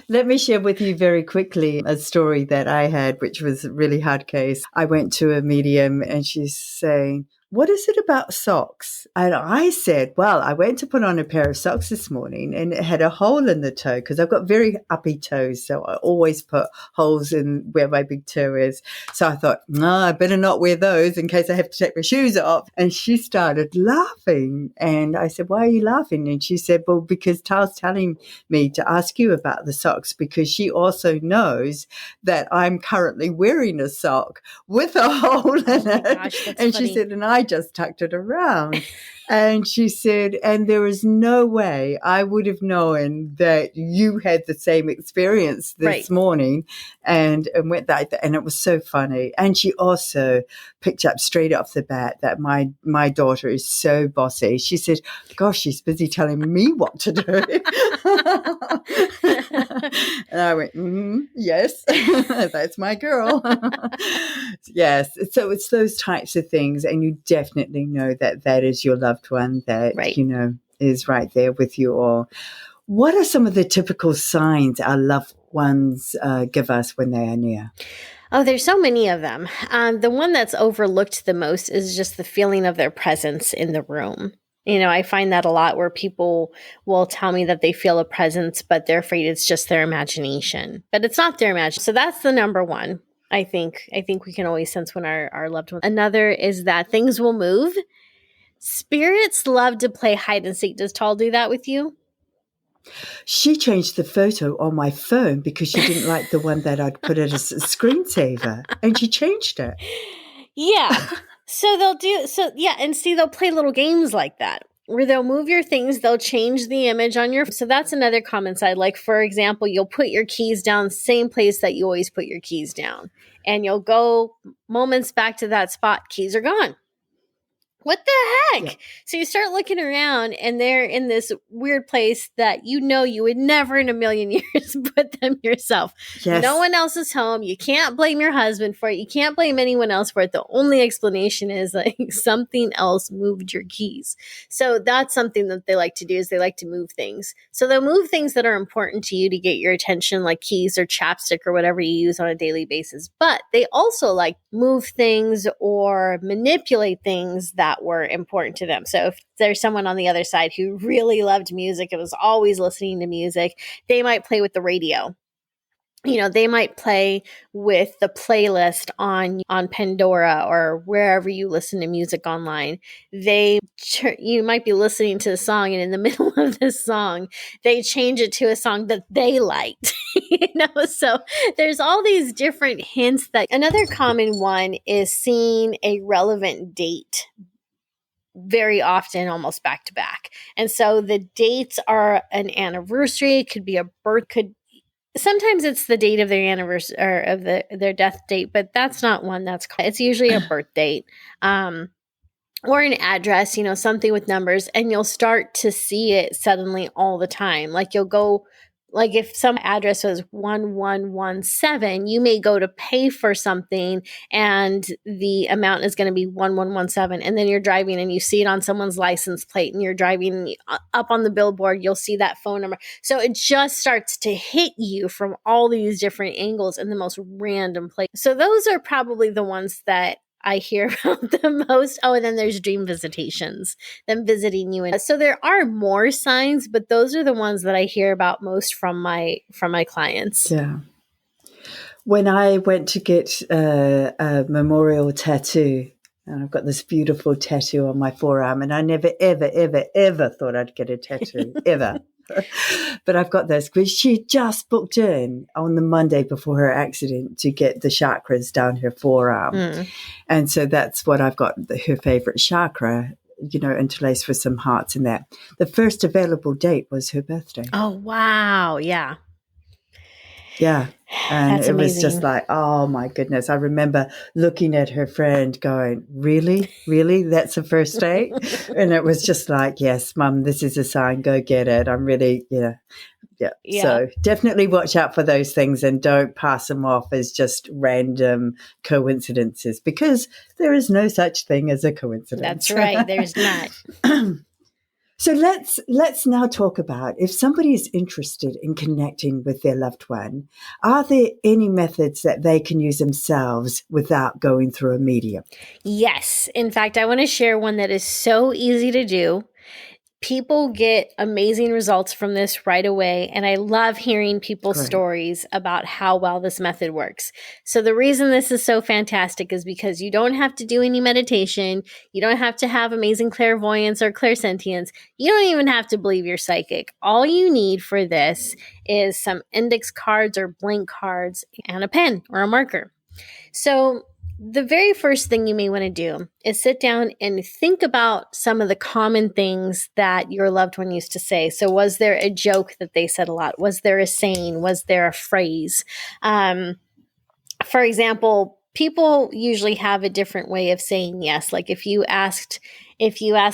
[SPEAKER 1] Let me share with you very quickly a story that I had, which was a really hard case. I went to a medium and she's saying, what is it about socks? And I said, well, I went to put on a pair of socks this morning and it had a hole in the toe because I've got very uppy toes. So I always put holes in where my big toe is. So I thought, no, I better not wear those in case I have to take my shoes off. And she started laughing. And I said, why are you laughing? And she said, well, because Tal's telling me to ask you about the socks because she also knows that I'm currently wearing a sock with a hole in it.
[SPEAKER 2] Gosh,
[SPEAKER 1] and
[SPEAKER 2] funny.
[SPEAKER 1] She said, and I just tucked it around. And she said, and there is no way I would have known that you had the same experience this morning and went that. And it was so funny. And she also picked up straight off the bat that my daughter is so bossy. She said, gosh, she's busy telling me what to do. And I went, yes, that's my girl. Yes. So it's those types of things. And you definitely know that that is your loved one that, is right there with you all. What are some of the typical signs our loved ones give us when they are near?
[SPEAKER 2] Oh, there's so many of them. The one that's overlooked the most is just the feeling of their presence in the room. I find that a lot where people will tell me that they feel a presence, but they're afraid it's just their imagination. But it's not their imagination. So that's the number one. I think we can always sense when our loved ones. Another is that things will move. Spirits love to play hide and seek. Does Tal do that with you?
[SPEAKER 1] She changed the photo on my phone because she didn't like the one that I'd put it as a screensaver, and she changed it.
[SPEAKER 2] Yeah. And see, they'll play little games like that where they'll move your things, they'll change the image on your. So that's another common side. Like, for example, you'll put your keys down, same place that you always put your keys down, and you'll go moments back to that spot. Keys are gone. What the heck? Yeah. So you start looking around and they're in this weird place that you would never in a million years put them yourself. Yes. No one else is home. You can't blame your husband for it. You can't blame anyone else for it. The only explanation is like something else moved your keys. So that's something that they like to do is they like to move things. So they'll move things that are important to you to get your attention, like keys or chapstick or whatever you use on a daily basis. But they also like move things or manipulate things that were important to them. So if there's someone on the other side who really loved music and was always listening to music, they might play with the radio. They might play with the playlist on Pandora or wherever you listen to music online. You might be listening to a song, and in the middle of this song, they change it to a song that they liked. So there's all these different hints. That another common one is seeing a relevant date very often, almost back to back. And so the dates are an anniversary, it could be a birth, sometimes it's the date of their anniversary or of their death date, but that's not one it's usually a birth date, or an address, something with numbers, and you'll start to see it suddenly all the time. Like you'll go like if some address was 1117, you may go to pay for something and the amount is going to be 1117. And then you're driving and you see it on someone's license plate and you're driving up on the billboard, you'll see that phone number. So it just starts to hit you from all these different angles in the most random place. So those are probably the ones that I hear about the most. Oh, and then there's dream visitations, them visiting you. And so there are more signs, but those are the ones that I hear about most from my clients.
[SPEAKER 1] Yeah. When I went to get a memorial tattoo, and I've got this beautiful tattoo on my forearm, and I never, ever, ever, ever thought I'd get a tattoo, ever. But I've got this because she just booked in on the Monday before her accident to get the chakras down her forearm. And so that's what I've got, her favorite chakra, interlaced with some hearts in that. The first available date was her birthday.
[SPEAKER 2] Oh, wow. Yeah.
[SPEAKER 1] Yeah. And
[SPEAKER 2] That's
[SPEAKER 1] it was
[SPEAKER 2] amazing.
[SPEAKER 1] just like, oh my goodness. I remember looking at her friend going, really? Really? That's the first date? And it was just like, yes, Mum, this is a sign. Go get it. I'm really, yeah. So definitely watch out for those things and don't pass them off as just random coincidences, because there is no such thing as a coincidence.
[SPEAKER 2] That's right. There's not.
[SPEAKER 1] So let's now talk about, if somebody is interested in connecting with their loved one, are there any methods that they can use themselves without going through a medium?
[SPEAKER 2] Yes. In fact, I want to share one that is so easy to do. People get amazing results from this right away. And I love hearing people's stories about how well this method works. So the reason this is so fantastic is because you don't have to do any meditation. You don't have to have amazing clairvoyance or clairsentience. You don't even have to believe you're psychic. All you need for this is some index cards or blank cards and a pen or a marker. So the very first thing you may want to do is sit down and think about some of the common things that your loved one used to say. So was there a joke that they said a lot? Was there a saying? Was there a phrase? For example, people usually have a different way of saying yes. Like if you asked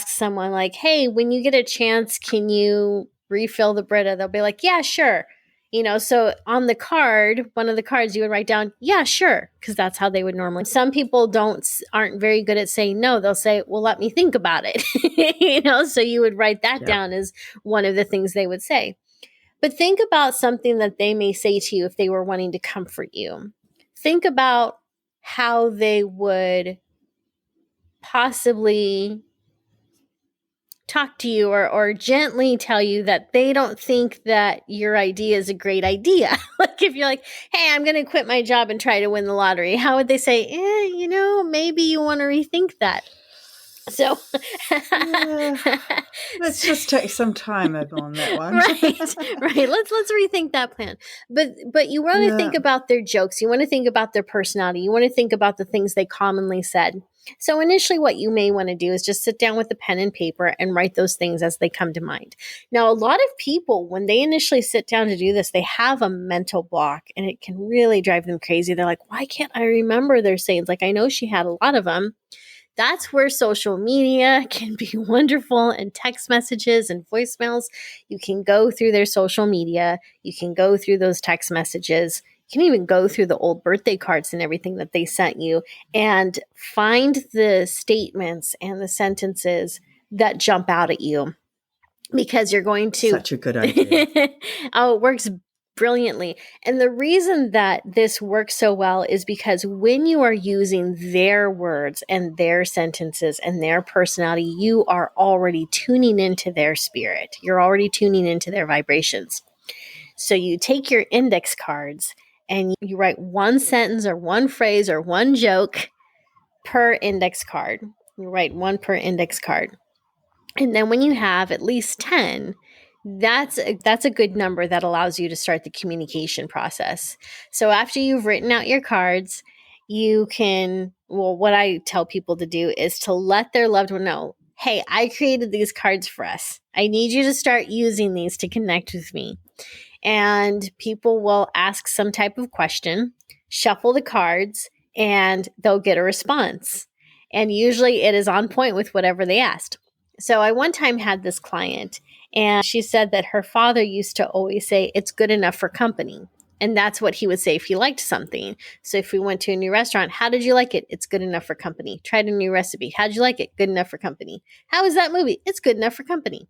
[SPEAKER 2] someone like, hey, when you get a chance, can you refill the Brita? They'll be like, yeah, sure. So on the card, one of the cards, you would write down, yeah, sure, because that's how they would normally. Some people aren't very good at saying no. They'll say, well, let me think about it. So you would write that down as one of the things they would say. But think about something that they may say to you if they were wanting to comfort you. Think about how they would possibly talk to you or gently tell you that they don't think that your idea is a great idea. Like if you're like, hey, I'm going to quit my job and try to win the lottery, how would they say, maybe you want to rethink that? So
[SPEAKER 1] let's just take some time on that one.
[SPEAKER 2] Right. Let's rethink that plan. But you want to think about their jokes. You want to think about their personality. You want to think about the things they commonly said. So initially what you may want to do is just sit down with a pen and paper and write those things as they come to mind. Now, a lot of people, when they initially sit down to do this, they have a mental block and it can really drive them crazy. They're like, why can't I remember their sayings? Like, I know she had a lot of them. That's where social media can be wonderful, and text messages and voicemails. You can go through their social media. You can go through those text messages. You can even go through the old birthday cards and everything that they sent you and find the statements and the sentences that jump out at you, because you're going to...
[SPEAKER 1] Such a good idea.
[SPEAKER 2] Oh, it works brilliantly. And the reason that this works so well is because when you are using their words and their sentences and their personality, you are already tuning into their spirit. You're already tuning into their vibrations. So you take your index cards and you write one sentence or one phrase or one joke per index card. You write one per index card. And then when you have at least 10, that's a good number that allows you to start the communication process. So after you've written out your cards, you can, what I tell people to do is to let their loved one know, hey, I created these cards for us. I need you to start using these to connect with me. And people will ask some type of question, shuffle the cards, and they'll get a response. And usually it is on point with whatever they asked. So I one time had this client, And she said that her father used to always say, it's good enough for company. And that's what he would say if he liked something. So if we went to a new restaurant, how did you like it? It's good enough for company. Tried a new recipe. How did you like it? Good enough for company. How was that movie? It's good enough for company.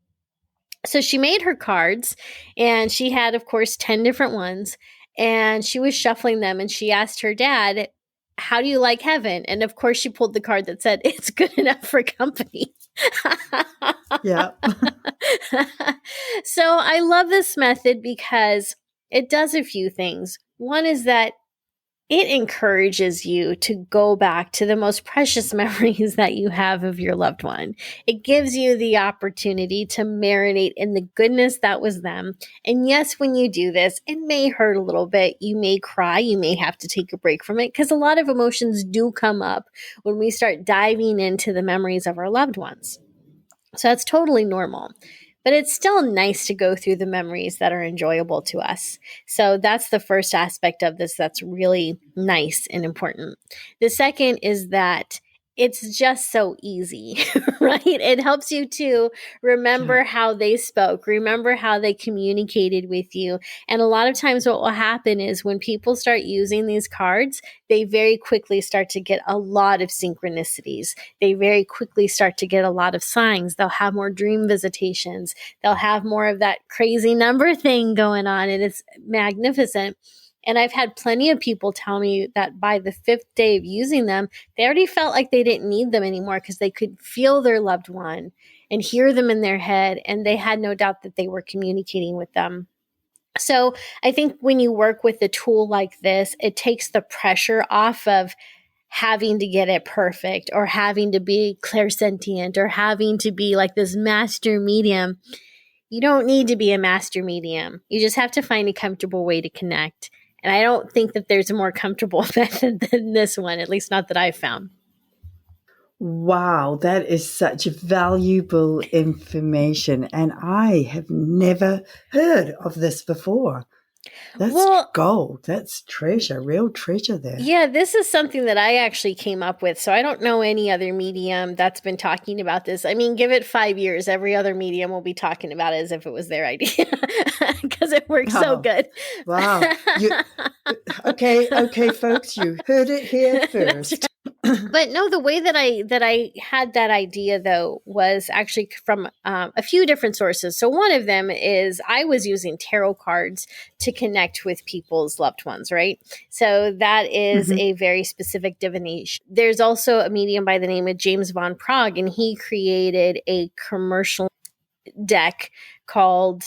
[SPEAKER 2] So she made her cards, and she had, of course, 10 different ones. And she was shuffling them, and she asked her dad, how do you like heaven? And of course, she pulled the card that said, it's good enough for company.
[SPEAKER 1] Yeah.
[SPEAKER 2] So I love this method because it does a few things. One is that it encourages you to go back to the most precious memories that you have of your loved one. It gives you the opportunity to marinate in the goodness that was them. And yes, when you do this, it may hurt a little bit. You may cry. You may have to take a break from it because a lot of emotions do come up when we start diving into the memories of our loved ones. So that's totally normal. But it's still nice to go through the memories that are enjoyable to us. So that's the first aspect of this that's really nice and important. The second is that it's just so easy, right? It helps you to remember how they spoke, remember how they communicated with you. And a lot of times what will happen is when people start using these cards, they very quickly start to get a lot of synchronicities. They very quickly start to get a lot of signs. They'll have more dream visitations. They'll have more of that crazy number thing going on, and it's magnificent. And I've had plenty of people tell me that by the 5th day of using them, they already felt like they didn't need them anymore because they could feel their loved one and hear them in their head, and they had no doubt that they were communicating with them. So I think when you work with a tool like this, it takes the pressure off of having to get it perfect or having to be clairsentient or having to be like this master medium. You don't need to be a master medium. You just have to find a comfortable way to connect. And I don't think that there's a more comfortable method than this one, at least not that I've found.
[SPEAKER 1] Wow, that is such valuable information. And I have never heard of this before. That's gold. That's treasure, real treasure there.
[SPEAKER 2] Yeah, this is something that I actually came up with. So I don't know any other medium that's been talking about this. I mean, give it 5 years. Every other medium will be talking about it as if it was their idea because it works so good.
[SPEAKER 1] Wow. Okay, folks, you heard it here first.
[SPEAKER 2] But no, the way that I had that idea though was actually from a few different sources. So one of them is I was using tarot cards to connect with people's loved ones, right? So that is a very specific divination. There's also a medium by the name of James Von Prague, and he created a commercial deck called,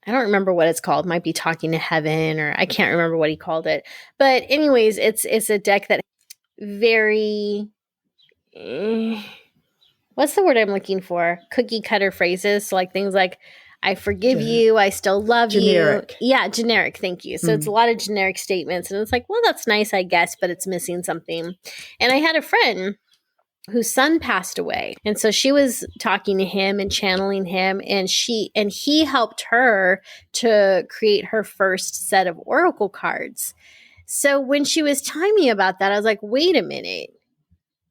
[SPEAKER 2] I don't remember what it's called. It might be Talking to Heaven, or I can't remember what he called it. But anyways, it's a deck that very what's the word I'm looking for? Cookie cutter phrases. So like things like, I forgive you, I still love
[SPEAKER 1] generic.
[SPEAKER 2] you. Yeah, generic, thank you. So it's a lot of generic statements. And it's like, well, that's nice, I guess, but it's missing something. And I had a friend whose son passed away. And so she was talking to him and channeling him, and he helped her to create her first set of oracle cards. So when she was telling me about that, I was like, wait a minute.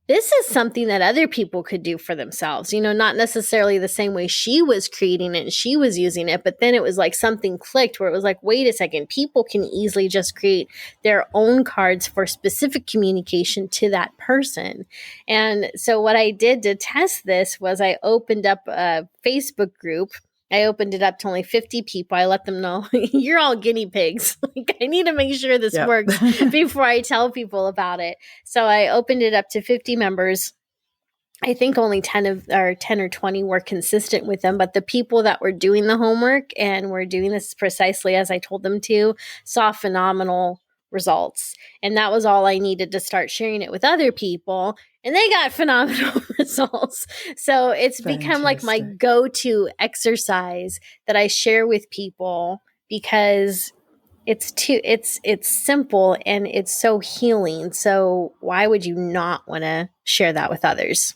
[SPEAKER 2] This is something that other people could do for themselves, not necessarily the same way she was creating it and she was using it. But then it was like something clicked where it was like, wait a second, people can easily just create their own cards for specific communication to that person. And so what I did to test this was I opened up a Facebook group. I opened it up to only 50 people. I let them know, you're all guinea pigs. Like, I need to make sure this works before I tell people about it. So I opened it up to 50 members. I think only 10 or 20 were consistent with them, but the people that were doing the homework and were doing this precisely as I told them to saw phenomenal results. And that was all I needed to start sharing it with other people. And they got phenomenal results. So it's become like my go-to exercise that I share with people because it's simple and it's so healing. So why would you not want to share that with others?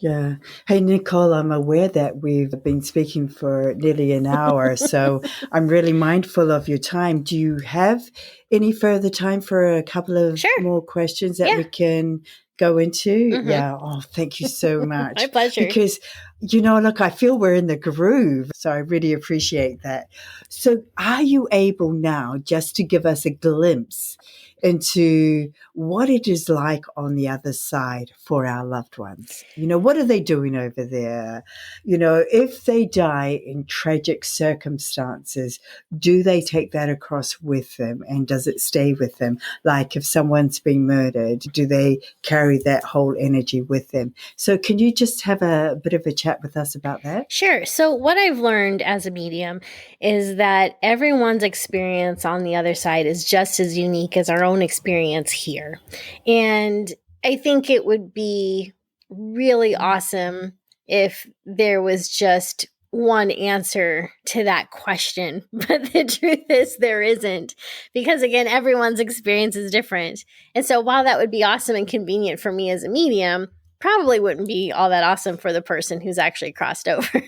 [SPEAKER 1] Yeah. Hey, Nicole, I'm aware that we've been speaking for nearly an hour, so I'm really mindful of your time. Do you have any further time for a couple of more questions that we can go into?
[SPEAKER 2] Mm-hmm.
[SPEAKER 1] Yeah. Oh, thank you so much.
[SPEAKER 2] My pleasure.
[SPEAKER 1] Because, look, I feel we're in the groove. So I really appreciate that. So are you able now just to give us a glimpse into what it is like on the other side for our loved ones? What are they doing over there? If they die in tragic circumstances, do they take that across with them, and does it stay with them? Like if someone's been murdered, do they carry that whole energy with them? So can you just have a bit of a chat with us about that?
[SPEAKER 2] Sure. So what I've learned as a medium is that everyone's experience on the other side is just as unique as our own experience here. And I think it would be really awesome if there was just one answer to that question. But the truth is there isn't, because again, everyone's experience is different. And so while that would be awesome and convenient for me as a medium, probably wouldn't be all that awesome for the person who's actually crossed over.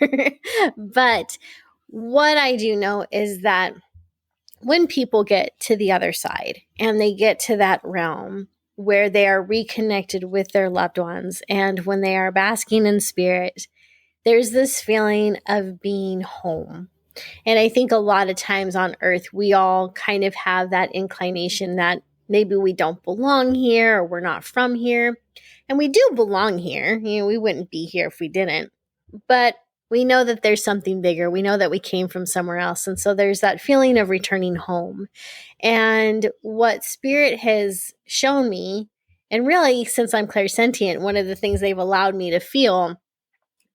[SPEAKER 2] But what I do know is that when people get to the other side and they get to that realm where they are reconnected with their loved ones, and when they are basking in spirit, there's this feeling of being home. And I think a lot of times on earth, we all kind of have that inclination that maybe we don't belong here or we're not from here. And we do belong here. We wouldn't be here if we didn't. But we know that there's something bigger. We know that we came from somewhere else. And so there's that feeling of returning home. And what Spirit has shown me, and really since I'm clairsentient, one of the things they've allowed me to feel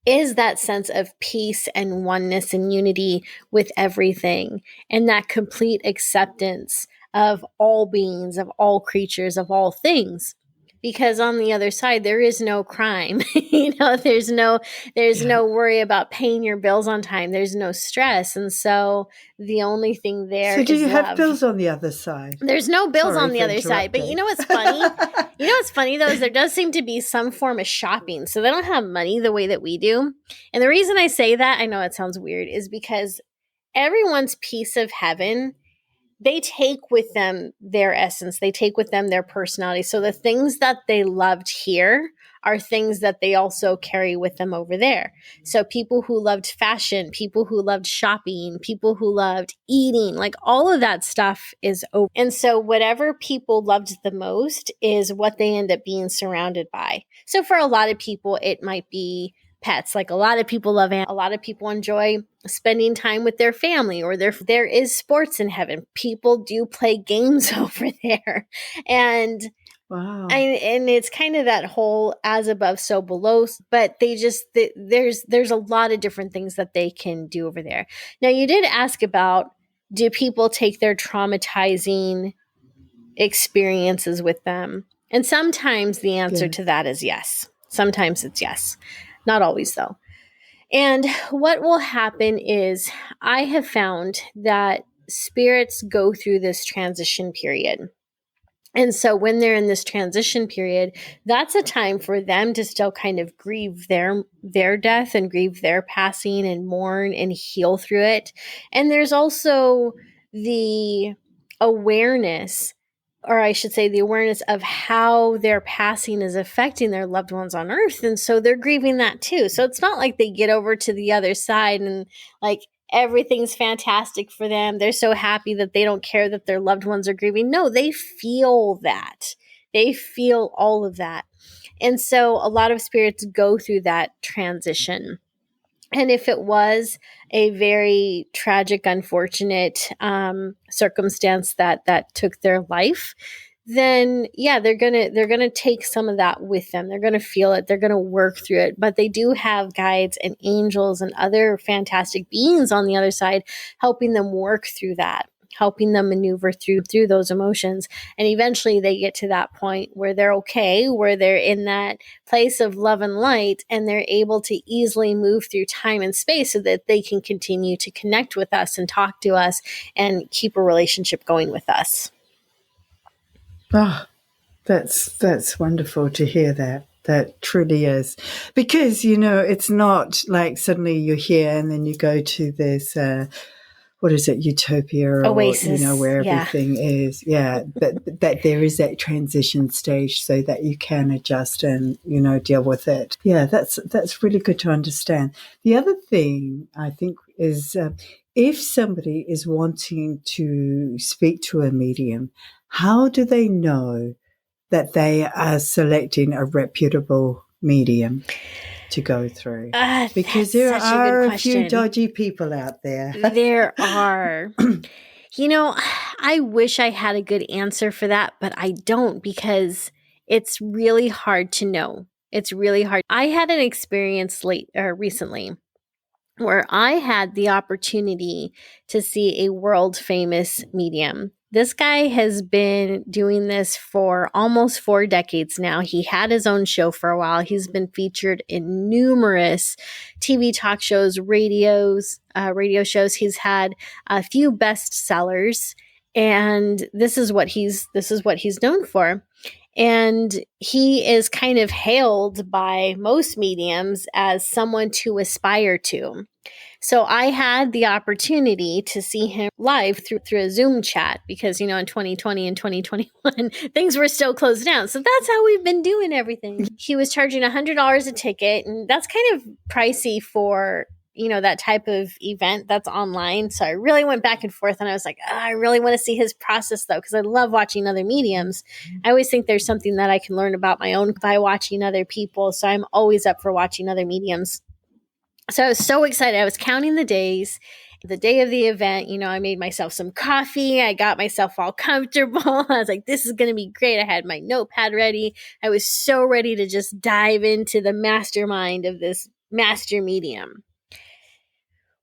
[SPEAKER 2] is that sense of peace and oneness and unity with everything, and that complete acceptance of all beings, of all creatures, of all things. Because on the other side, there is no crime. There's no worry about paying your bills on time. There's no stress. And so the only thing there is
[SPEAKER 1] So do you have
[SPEAKER 2] love.
[SPEAKER 1] bills on the other side?
[SPEAKER 2] There's no bills
[SPEAKER 1] Sorry
[SPEAKER 2] on the
[SPEAKER 1] for
[SPEAKER 2] other side. But you know what's funny? What's funny, though, is there does seem to be some form of shopping. So they don't have money the way that we do. And the reason I say that, I know it sounds weird, is because everyone's piece of heaven, they take with them their essence. They take with them their personality. So the things that they loved here are things that they also carry with them over there. So people who loved fashion, people who loved shopping, people who loved eating, like all of that stuff is over. And so whatever people loved the most is what they end up being surrounded by. So for a lot of people, it might be pets. Like a lot of people love animals. A lot of people enjoy spending time with their family, or there is sports in heaven. People do play games over there. And
[SPEAKER 1] wow.
[SPEAKER 2] And it's kind of that whole as above, so below, but there's a lot of different things that they can do over there. Now, you did ask about, do people take their traumatizing experiences with them? And sometimes the answer to that is yes. Sometimes it's yes. Not always, though. And what will happen is, I have found that spirits go through this transition period. And so when they're in this transition period, that's a time for them to still kind of grieve their death and grieve their passing and mourn and heal through it. And there's also the awareness, or I should say the awareness of how their passing is affecting their loved ones on earth. And so they're grieving that too. So it's not like they get over to the other side and like everything's fantastic for them. They're so happy that they don't care that their loved ones are grieving. No, they feel that. They feel all of that. And so a lot of spirits go through that transition. And if it was a very tragic, unfortunate circumstance that took their life, then yeah, they're gonna take some of that with them. They're gonna feel it. They're gonna work through it. But they do have guides and angels and other fantastic beings on the other side helping them work through that, helping them maneuver through those emotions. And eventually they get to that point where they're okay, where they're in that place of love and light, and they're able to easily move through time and space so that they can continue to connect with us and talk to us and keep a relationship going with us.
[SPEAKER 1] Oh, that's wonderful to hear that. That truly is. Because, it's not like suddenly you're here and then you go to this what is it, utopia, or, where everything is. Yeah. That there is that transition stage so that you can adjust and, deal with it. Yeah, that's really good to understand. The other thing I think is if somebody is wanting to speak to a medium, how do they know that they are selecting a reputable medium to go through? Because there are a few dodgy people out there.
[SPEAKER 2] There are. I wish I had a good answer for that, but I don't, because it's really hard to know. It's really hard. I had an experience recently where I had the opportunity to see a world famous medium. This guy has been doing this for almost 4 decades now. He had his own show for a while. He's been featured in numerous TV talk shows, radio shows. He's had a few bestsellers, and this is what he's known for. And he is kind of hailed by most mediums as someone to aspire to. So I had the opportunity to see him live through a Zoom chat because, in 2020 and 2021, things were still closed down. So that's how we've been doing everything. He was charging $100 a ticket, and that's kind of pricey for that type of event that's online. So I really went back and forth, and I was like, I really want to see his process though, because I love watching other mediums. I always think there's something that I can learn about my own by watching other people. So I'm always up for watching other mediums. So I was so excited. I was counting the days. The day of the event, I made myself some coffee. I got myself all comfortable. I was like, this is going to be great. I had my notepad ready. I was so ready to just dive into the mastermind of this master medium.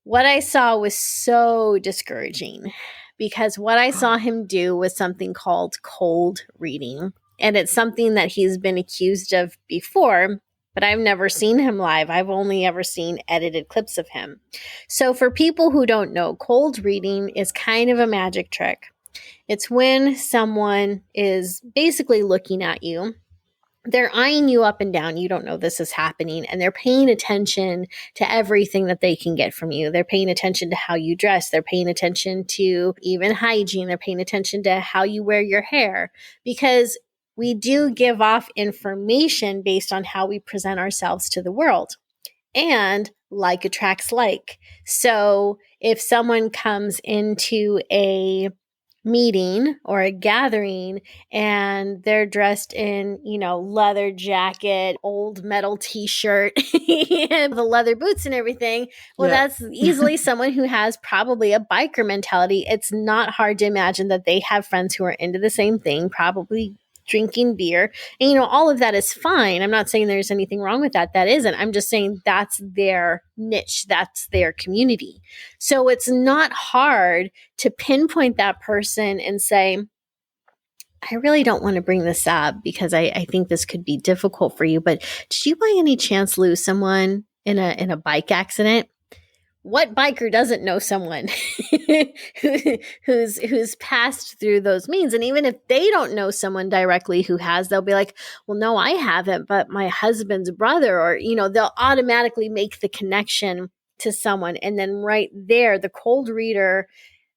[SPEAKER 2] What I saw was so discouraging, because what I saw him do was something called cold reading. And it's something that he's been accused of before, but I've never seen him live. I've only ever seen edited clips of him. So for people who don't know, cold reading is kind of a magic trick. It's when someone is basically looking at you. They're eyeing you up and down. You don't know this is happening, and they're paying attention to everything that they can get from you. They're paying attention to how you dress. They're paying attention to even hygiene. They're paying attention to how you wear your hair, because we do give off information based on how we present ourselves to the world. And like attracts like. So if someone comes into a meeting or a gathering and they're dressed in, leather jacket, old metal t-shirt, and the leather boots and everything, that's easily someone who has probably a biker mentality. It's not hard to imagine that they have friends who are into the same thing, probably drinking beer. And, all of that is fine. I'm not saying there's anything wrong with that. That isn't. I'm just saying that's their niche. That's their community. So it's not hard to pinpoint that person and say, I really don't want to bring this up because I think this could be difficult for you, but did you by any chance lose someone in a bike accident? What biker doesn't know someone who's passed through those means? And even if they don't know someone directly who has, they'll be like, well, no, I haven't, but my husband's brother, or, they'll automatically make the connection to someone. And then right there, the cold reader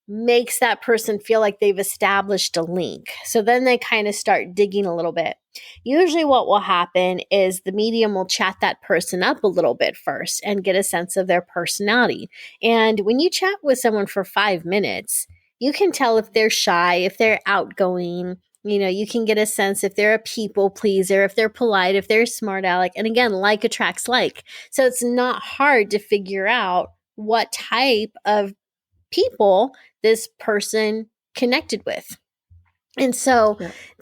[SPEAKER 2] makes that person feel like they've established a link. So then they kind of start digging a little bit. Usually what will happen is the medium will chat that person up a little bit first and get a sense of their personality. And when you chat with someone for 5 minutes, you can tell if they're shy, if they're outgoing. You can get a sense if they're a people pleaser, if they're polite, if they're a smart aleck. And again, like attracts like. So it's not hard to figure out what type of people this person connected with. And so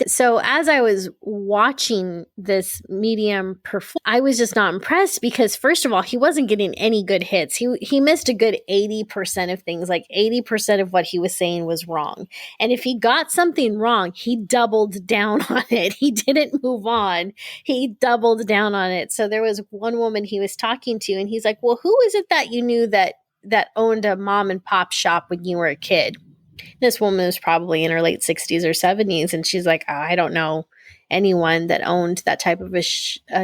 [SPEAKER 2] as I was watching this medium perform, I was just not impressed because, first of all, he wasn't getting any good hits. He missed a good 80% of things. Like 80% of what he was saying was wrong. And if he got something wrong, he doubled down on it. He didn't move on. He doubled down on it. So there was one woman he was talking to, and he's like, well, who is it that you knew that owned a mom and pop shop when you were a kid? This woman was probably in her late 60s or 70s. And she's like, oh, I don't know anyone that owned that type of a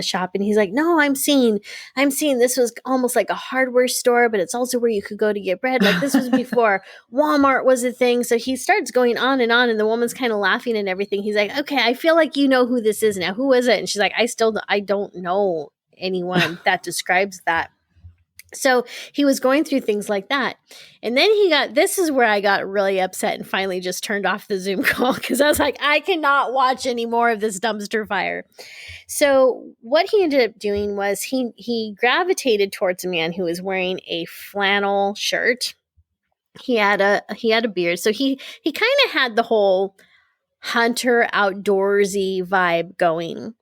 [SPEAKER 2] shop. And he's like, no, I'm seeing this was almost like a hardware store, but it's also where you could go to get bread. Like this was before Walmart was a thing. So he starts going on, and the woman's kind of laughing and everything. He's like, okay, I feel like you know who this is now. Who is it? And she's like, I don't know anyone that describes that. So he was going through things like that. And then this is where I got really upset and finally just turned off the Zoom call, because I was like, I cannot watch any more of this dumpster fire. So what he ended up doing was he gravitated towards a man who was wearing a flannel shirt. He had a beard. So he kind of had the whole hunter outdoorsy vibe going.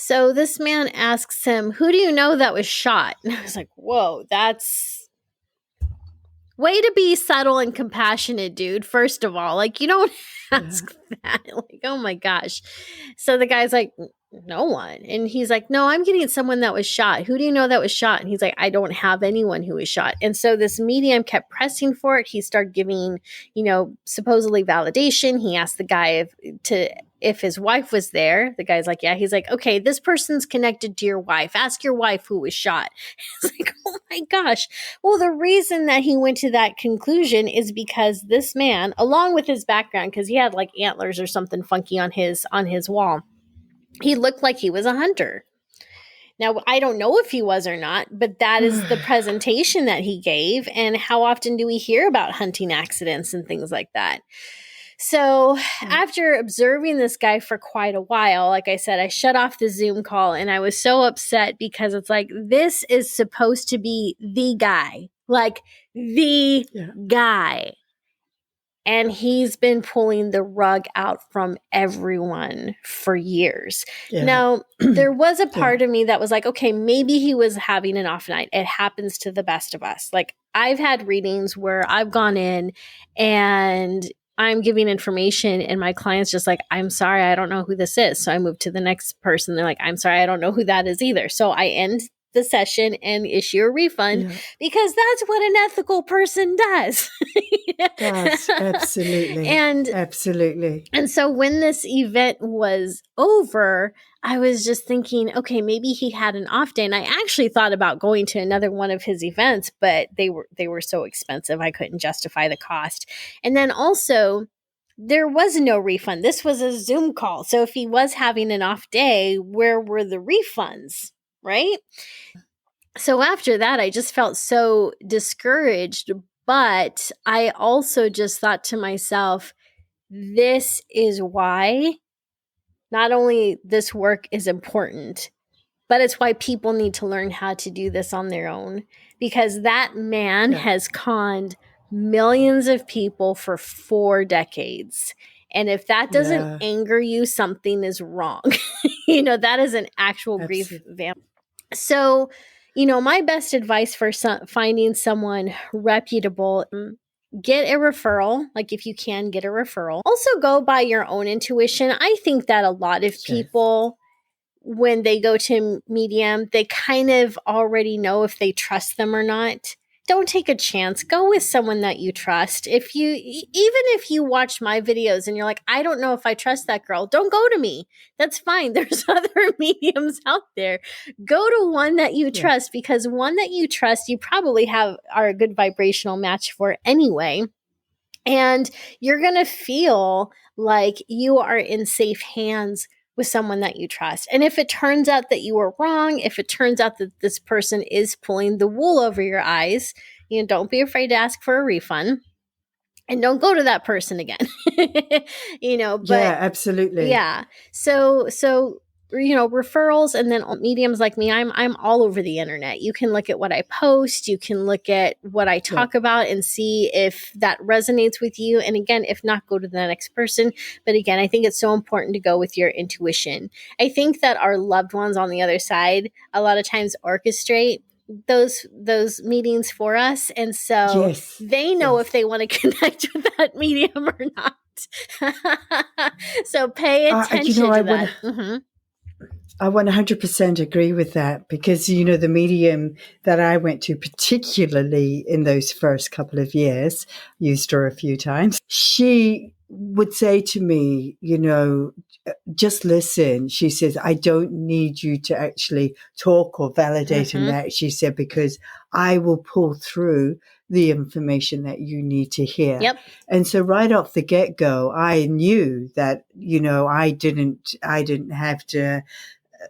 [SPEAKER 2] So this man asks him, who do you know that was shot? And I was like, whoa, that's way to be subtle and compassionate, dude. First of all, like, you don't ask that. Like, oh my gosh. So the guy's like, no one. And he's like, no, I'm getting someone that was shot. Who do you know that was shot? And he's like, I don't have anyone who was shot. And so this medium kept pressing for it. He started giving, supposedly validation. He asked the guy if his wife was there. The guy's like, yeah. He's like, okay, this person's connected to your wife. Ask your wife who was shot. It's like, oh my gosh. Well, the reason that he went to that conclusion is because this man, along with his background, because he had like antlers or something funky on his wall, he looked like he was a hunter. Now, I don't know if he was or not, but that is the presentation that he gave. And how often do we hear about hunting accidents and things like that? So after observing this guy for quite a while, like I said, I shut off the Zoom call, and I was so upset because it's like, this is supposed to be the guy, like the guy. And he's been pulling the rug out from everyone for years. Yeah. Now, there was a part of me that was like, okay, maybe he was having an off night. It happens to the best of us. Like, I've had readings where I've gone in and I'm giving information and my client's just like, I'm sorry, I don't know who this is. So I move to the next person. They're like, I'm sorry, I don't know who that is either. So I end the session and issue a refund because that's what an ethical person does.
[SPEAKER 1] Yes, absolutely. Absolutely.
[SPEAKER 2] And so when this event was over, I was just thinking, okay, maybe he had an off day. And I actually thought about going to another one of his events, but they were so expensive. I couldn't justify the cost. And then also, there was no refund. This was a Zoom call. So if he was having an off day, where were the refunds? Right? So after that, I just felt so discouraged, but I also just thought to myself, this is why not only this work is important, but it's why people need to learn how to do this on their own, because that man has conned millions of people for 4 decades. And if that doesn't anger you, something is wrong. That is an actual grief vamp. So, my best advice for finding someone reputable, get a referral. Like, if you can, get a referral. Also, go by your own intuition. I think that a lot of people, when they go to medium, they kind of already know if they trust them or not. Don't take a chance. Go with someone that you trust. Even if you watch my videos and you're like, I don't know if I trust that girl, don't go to me. That's fine. There's other mediums out there. Go to one that you trust, because one that you trust, you probably are a good vibrational match for anyway. And you're going to feel like you are in safe hands with someone that you trust. And if it turns out that you were wrong, if it turns out that this person is pulling the wool over your eyes, don't be afraid to ask for a refund. And don't go to that person again. But
[SPEAKER 1] yeah, absolutely.
[SPEAKER 2] Yeah. So referrals, and then mediums like me, I'm all over the internet. You can look at what I post, you can look at what I talk about and see if that resonates with you. And again, if not, go to the next person. But again, I think it's so important to go with your intuition. I think that our loved ones on the other side a lot of times orchestrate those meetings for us, and so they know if they want to connect with that medium or not. So pay attention to that.
[SPEAKER 1] I 100% agree with that, because, the medium that I went to, particularly in those first couple of years, used her a few times, she would say to me, just listen. She says, I don't need you to actually talk or validate in that. She said, because I will pull through the information that you need to hear.
[SPEAKER 2] Yep.
[SPEAKER 1] And so right off the get-go, I knew that, I didn't have to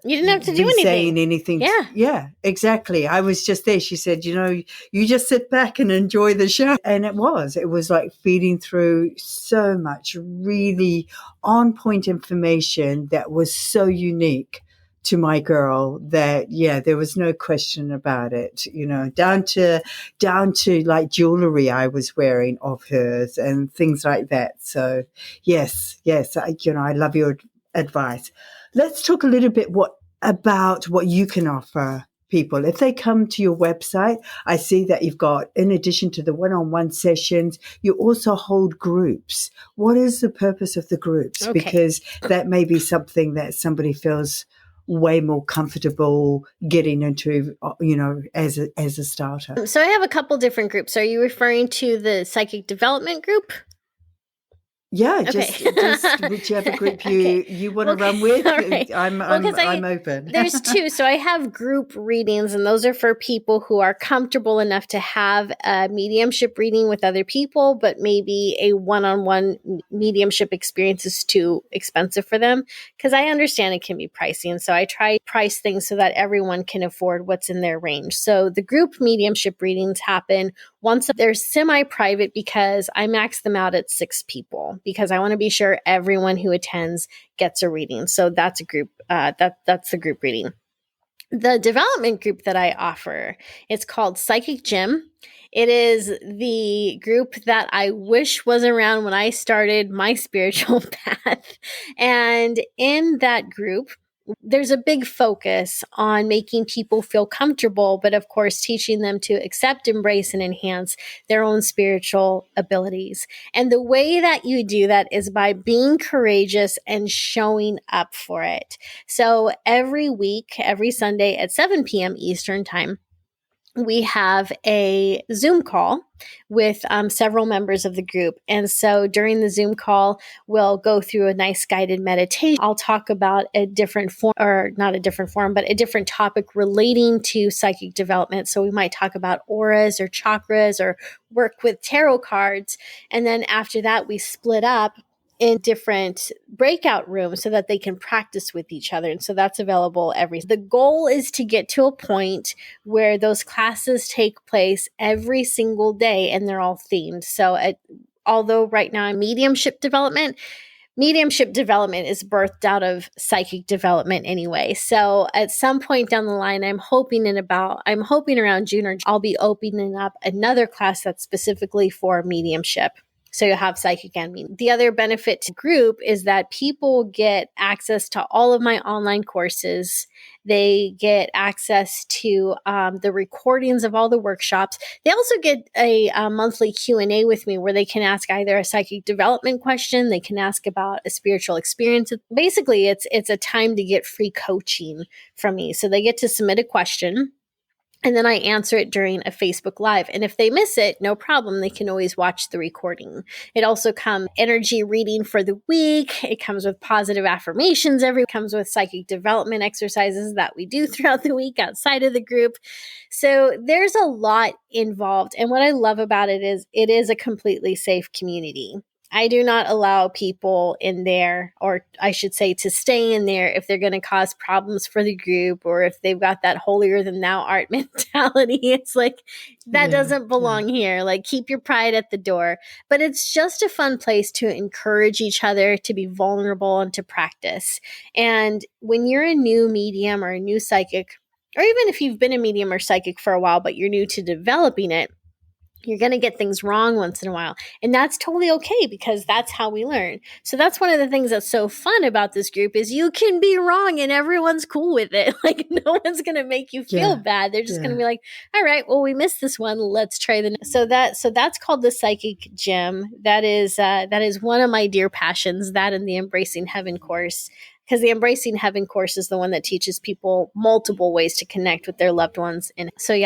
[SPEAKER 2] you didn't have to do anything.
[SPEAKER 1] Saying anything. Yeah, exactly. I was just there. She said, you just sit back and enjoy the show. And it was like feeding through so much really on point information that was so unique to my girl that, there was no question about it, down to like jewelry I was wearing of hers and things like that. So yes, I love your advice. Let's talk a little bit about what you can offer people. If they come to your website, I see that you've got, in addition to the one-on-one sessions, you also hold groups. What is the purpose of the groups?
[SPEAKER 2] Okay.
[SPEAKER 1] Because that may be something that somebody feels way more comfortable getting into, as a starter.
[SPEAKER 2] So I have a couple different groups. Are you referring to the psychic development group?
[SPEAKER 1] Yeah, just whichever group you want to run with. Right. I'm open.
[SPEAKER 2] There's two. So I have group readings, and those are for people who are comfortable enough to have a mediumship reading with other people, but maybe a one-on-one mediumship experience is too expensive for them, because I understand it can be pricey. And so I try to price things so that everyone can afford what's in their range. So the group mediumship readings happen once. They're semi-private because I max them out at 6 people, because I want to be sure everyone who attends gets a reading. So that's a group. That's the group reading. The development group that I offer, it's called Psychic Gym. It is the group that I wish was around when I started my spiritual path. And in that group, there's a big focus on making people feel comfortable, but of course, teaching them to accept, embrace, and enhance their own spiritual abilities. And the way that you do that is by being courageous and showing up for it. So every week, every Sunday at 7 p.m. Eastern Time, we have a Zoom call with several members of the group. And so during the Zoom call, we'll go through a nice guided meditation. I'll talk about a different form, or not a different form, but a different topic relating to psychic development. So we might talk about auras or chakras or work with tarot cards. And then after that, we split up in different breakout rooms so that they can practice with each other. And so that's available the goal is to get to a point where those classes take place every single day and they're all themed. So although right now mediumship development is birthed out of psychic development anyway. So at some point down the line, I'm hoping around June or I'll be opening up another class that's specifically for mediumship. So you'll have psychic and medium. The other benefit to group is that people get access to all of my online courses. They get access to the recordings of all the workshops. They also get a monthly Q&A with me where they can ask either a psychic development question, they can ask about a spiritual experience. Basically, it's a time to get free coaching from me. So they get to submit a question, and then I answer it during a Facebook Live. And if they miss it, no problem. They can always watch the recording. It also comes energy reading for the week. It comes with positive affirmations. It comes with psychic development exercises that we do throughout the week outside of the group. So there's a lot involved. And what I love about it is a completely safe community. I do not allow people in there, or I should say to stay in there, if they're going to cause problems for the group, or if they've got that holier than thou art mentality. It's like, that doesn't belong here. Like, keep your pride at the door. But it's just a fun place to encourage each other, to be vulnerable, and to practice. And when you're a new medium or a new psychic, or even if you've been a medium or psychic for a while, but you're new to developing it, you're going to get things wrong once in a while. And that's totally okay, because that's how we learn. So that's one of the things that's so fun about this group is you can be wrong and everyone's cool with it. Like, no one's going to make you feel bad. They're just going to be like, all right, well, we missed this one. Let's try the next. So that's called the Psychic Gym. That is one of my dear passions, that and the Embracing Heaven course. Because the Embracing Heaven course is the one that teaches people multiple ways to connect with their loved ones. And so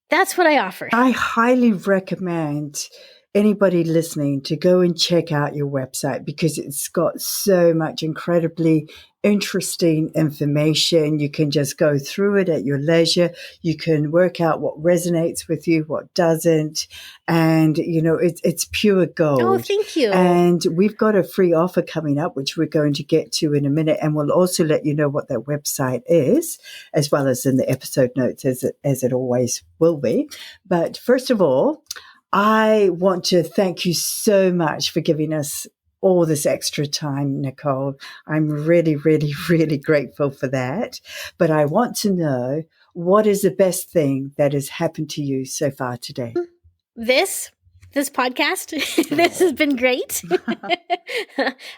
[SPEAKER 2] that's what I offer.
[SPEAKER 1] I highly recommend anybody listening to go and check out your website because it's got so much incredibly interesting information. You can just go through it at your leisure. You can work out what resonates with you, what doesn't. And, it's pure gold.
[SPEAKER 2] Oh, thank you.
[SPEAKER 1] And we've got a free offer coming up, which we're going to get to in a minute. And we'll also let you know what that website is, as well as in the episode notes, as it always will be. But first of all, I want to thank you so much for giving us all this extra time, Nicole. I'm really, really, really grateful for that. But I want to know, what is the best thing that has happened to you so far today?
[SPEAKER 2] This podcast. This has been great.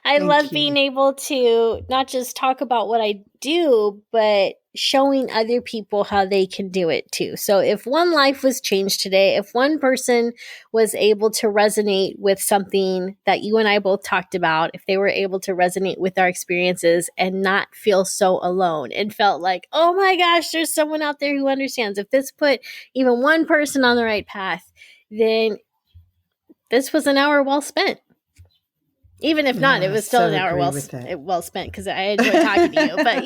[SPEAKER 2] I love being able to not just talk about what I do, but showing other people how they can do it too. So if one life was changed today, if one person was able to resonate with something that you and I both talked about, if they were able to resonate with our experiences and not feel so alone and felt like, oh my gosh, there's someone out there who understands. If this put even one person on the right path, then this was an hour well spent. Even if not, it was still an hour well spent because I enjoy talking to you. But,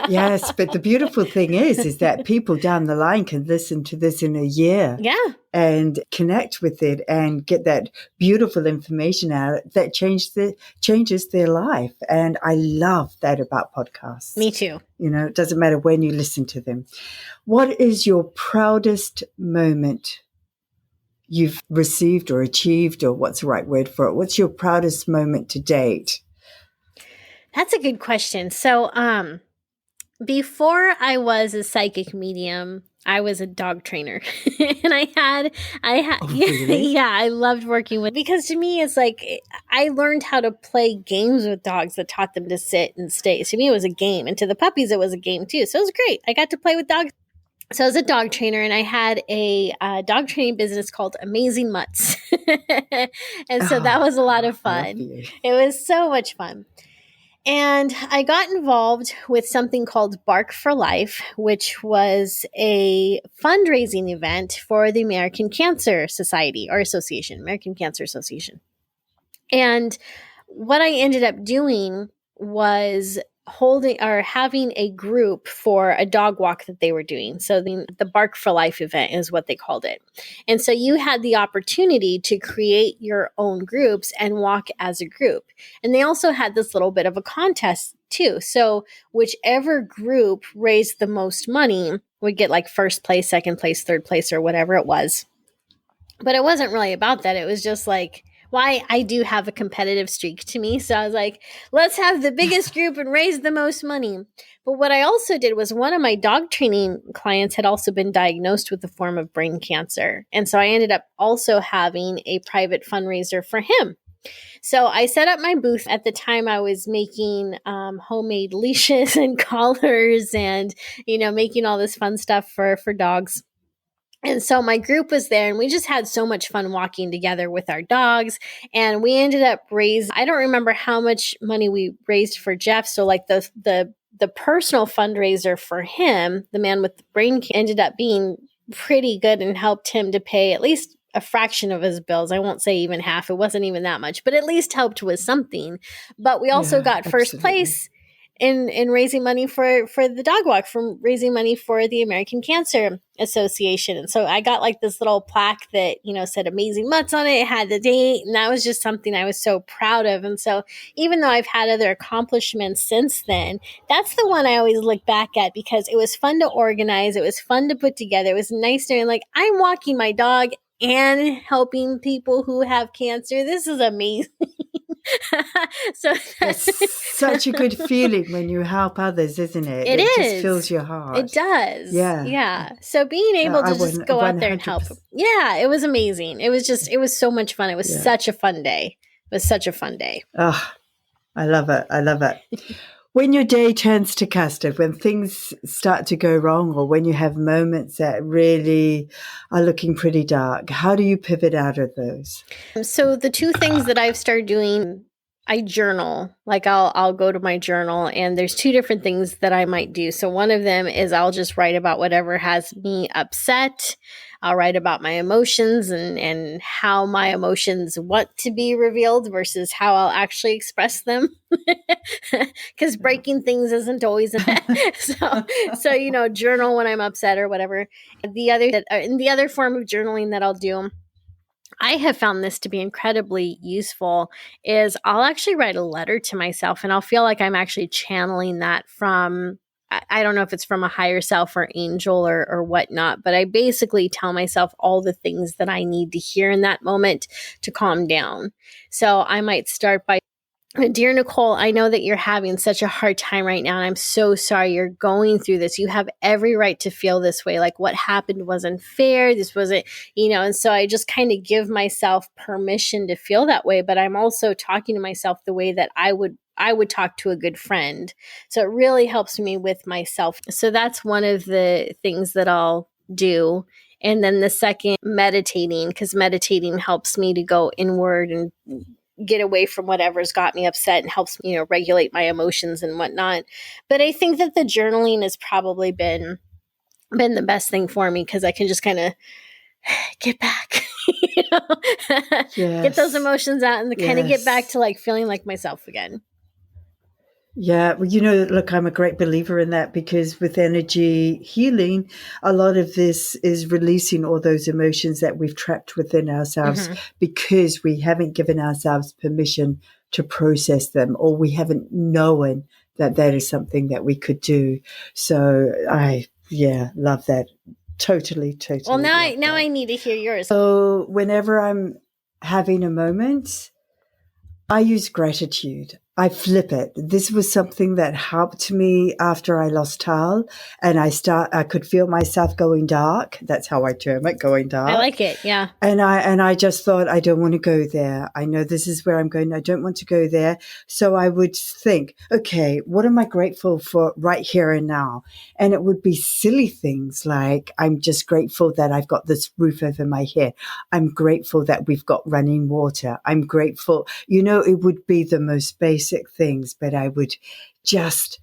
[SPEAKER 1] Yes, but the beautiful thing is that people down the line can listen to this in a year.
[SPEAKER 2] Yeah.
[SPEAKER 1] And connect with it and get that beautiful information out that changes their life. And I love that about podcasts.
[SPEAKER 2] Me too.
[SPEAKER 1] It doesn't matter when you listen to them. What is your proudest moment you've received or achieved, or what's the right word for it? What's your proudest moment to date?
[SPEAKER 2] That's a good question. So, before I was a psychic medium, I was a dog trainer, and I had,
[SPEAKER 1] really?
[SPEAKER 2] yeah, I loved working with, because to me, it's like, I learned how to play games with dogs that taught them to sit and stay. To me, it was a game, and to the puppies, it was a game too. So it was great. I got to play with dogs. So I was a dog trainer, and I had a dog training business called Amazing Mutts. And so that was a lot of fun. It was so much fun. And I got involved with something called Bark for Life, which was a fundraising event for the American Cancer Society or Association, American Cancer Association. And what I ended up doing was having a group for a dog walk that they were doing. So the Bark for Life event is what they called it. And so you had the opportunity to create your own groups and walk as a group. And they also had this little bit of a contest too. So whichever group raised the most money would get like first place, second place, third place, or whatever it was. But it wasn't really about that. It was just like, I do have a competitive streak to me. So I was like, let's have the biggest group and raise the most money. But what I also did was, one of my dog training clients had also been diagnosed with a form of brain cancer. And so I ended up also having a private fundraiser for him. So I set up my booth. At the time, I was making homemade leashes and collars and, making all this fun stuff for dogs. And so my group was there, and we just had so much fun walking together with our dogs. And we ended up I don't remember how much money we raised for Jeff. So like the personal fundraiser for him, the man with the brain cancer, ended up being pretty good and helped him to pay at least a fraction of his bills. I won't say even half. It wasn't even that much, but at least helped with something. But we also got first place in raising money for the dog walk, from raising money for the American Cancer Association. And so I got like this little plaque that, said Amazing Mutts on it. It had the date, and that was just something I was so proud of. And so even though I've had other accomplishments since then, that's the one I always look back at, because it was fun to organize. It was fun to put together. It was nice knowing like I'm walking my dog and helping people who have cancer. This is amazing. So
[SPEAKER 1] it's such a good feeling when you help others, isn't it?
[SPEAKER 2] It
[SPEAKER 1] just fills your heart.
[SPEAKER 2] It does.
[SPEAKER 1] Yeah.
[SPEAKER 2] So being able to just go out there and help. Yeah, it was amazing. It was so much fun. It was such a fun day. It was such a fun day.
[SPEAKER 1] Oh, I love it. When your day turns to custard, when things start to go wrong, or when you have moments that really are looking pretty dark, how do you pivot out of those?
[SPEAKER 2] So the two things that I've started doing I journal. Like I'll go to my journal, and there's two different things that I might do. So one of them is I'll just write about whatever has me upset. I'll write about my emotions and how my emotions want to be revealed versus how I'll actually express them. Because breaking things isn't always so journal when I'm upset or whatever. The other form of journaling that I'll do, I have found this to be incredibly useful, is I'll actually write a letter to myself, and I'll feel like I'm actually channeling that from, I don't know if it's from a higher self or angel or whatnot, but I basically tell myself all the things that I need to hear in that moment to calm down. So I might start by, Dear Nicole, I know that you're having such a hard time right now, and I'm so sorry you're going through this. You have every right to feel this way. Like, what happened wasn't fair. This wasn't, and so I just kind of give myself permission to feel that way. But I'm also talking to myself the way that I would talk to a good friend. So it really helps me with myself. So that's one of the things that I'll do. And then the second, meditating, because meditating helps me to go inward and get away from whatever's got me upset and helps me, regulate my emotions and whatnot. But I think that the journaling has probably been the best thing for me, because I can just kind of get back, get those emotions out and kind of get back to like feeling like myself again.
[SPEAKER 1] Yeah, well, look, I'm a great believer in that, because with energy healing, a lot of this is releasing all those emotions that we've trapped within ourselves because we haven't given ourselves permission to process them, or we haven't known that that is something that we could do. So I love that. Totally.
[SPEAKER 2] Well, now I need to hear yours.
[SPEAKER 1] So whenever I'm having a moment, I use gratitude. I flip it. This was something that helped me after I lost Tal, and I could feel myself going dark. That's how I term it, going dark.
[SPEAKER 2] I like it. Yeah.
[SPEAKER 1] And I just thought, I don't want to go there. I know this is where I'm going. I don't want to go there. So I would think, okay, what am I grateful for right here and now? And it would be silly things like, I'm just grateful that I've got this roof over my head. I'm grateful that we've got running water. I'm grateful, it would be the most basic things, but I would just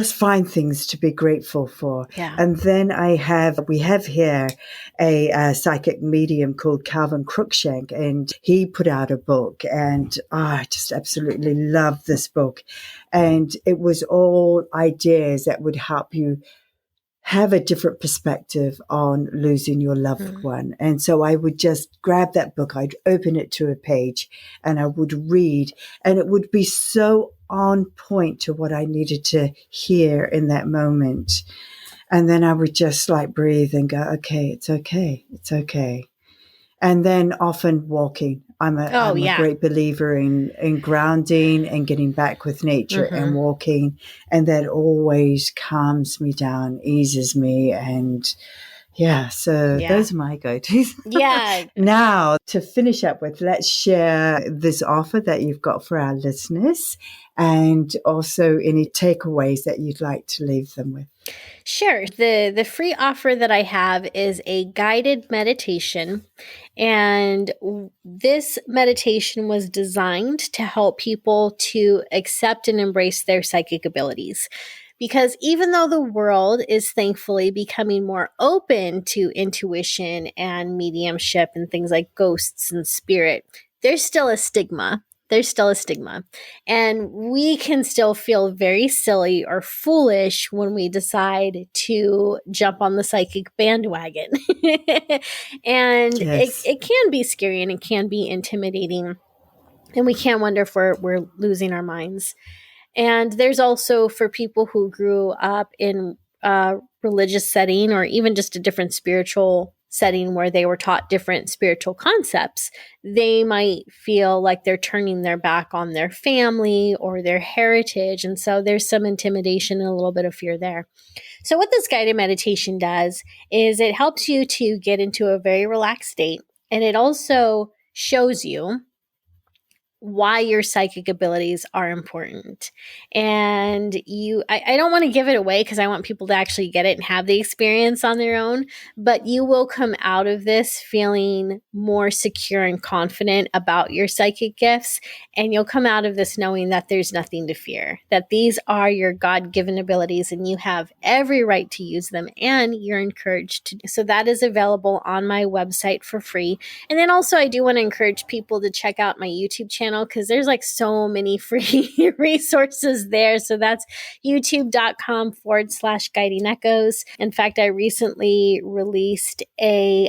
[SPEAKER 1] find things to be grateful for.
[SPEAKER 2] Yeah.
[SPEAKER 1] And then we have here a psychic medium called Calvin Cruikshank, and he put out a book, and I just absolutely love this book. And it was all ideas that would help you have a different perspective on losing your loved one. And so I would just grab that book, I'd open it to a page, and I would read, and it would be so on point to what I needed to hear in that moment. And then I would just like breathe and go, okay, it's okay. It's okay. And then often walking. I'm a great believer in grounding and getting back with nature and walking. And that always calms me down, eases me. And those are my go-tos.
[SPEAKER 2] Yeah.
[SPEAKER 1] Now, to finish up with, let's share this offer that you've got for our listeners, and also any takeaways that you'd like to leave them with.
[SPEAKER 2] Sure. The free offer that I have is a guided meditation. And this meditation was designed to help people to accept and embrace their psychic abilities. Because even though the world is thankfully becoming more open to intuition and mediumship and things like ghosts and spirit, there's still a stigma. And we can still feel very silly or foolish when we decide to jump on the psychic bandwagon. And it can be scary, and it can be intimidating. And we can wonder if we're losing our minds. And there's also, for people who grew up in a religious setting, or even just a different spiritual setting where they were taught different spiritual concepts, they might feel like they're turning their back on their family or their heritage. And so there's some intimidation and a little bit of fear there. So what this guided meditation does is it helps you to get into a very relaxed state. And it also shows you why your psychic abilities are important. And I don't want to give it away because I want people to actually get it and have the experience on their own, but you will come out of this feeling more secure and confident about your psychic gifts. And you'll come out of this knowing that there's nothing to fear, that these are your God-given abilities and you have every right to use them, and you're encouraged to. So that is available on my website for free. And then also I do want to encourage people to check out my YouTube channel because there's like so many free resources there. So that's youtube.com/guiding echoes. In fact, I recently released a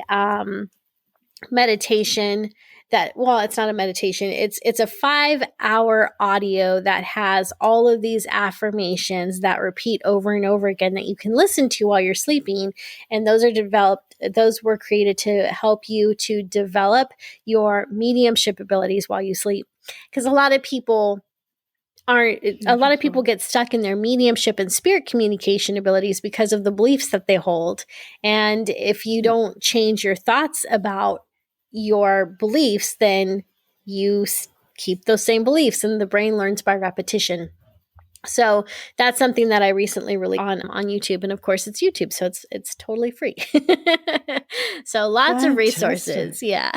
[SPEAKER 2] meditation it's not a meditation. It's a 5-hour audio that has all of these affirmations that repeat over and over again that you can listen to while you're sleeping. And those were created to help you to develop your mediumship abilities while you sleep. Because a lot of people get stuck in their mediumship and spirit communication abilities because of the beliefs that they hold. And if you don't change your thoughts about your beliefs, then you keep those same beliefs and the brain learns by repetition. So that's something that I recently released on YouTube. And of course it's YouTube, so it's totally free. So lots of resources. Yeah.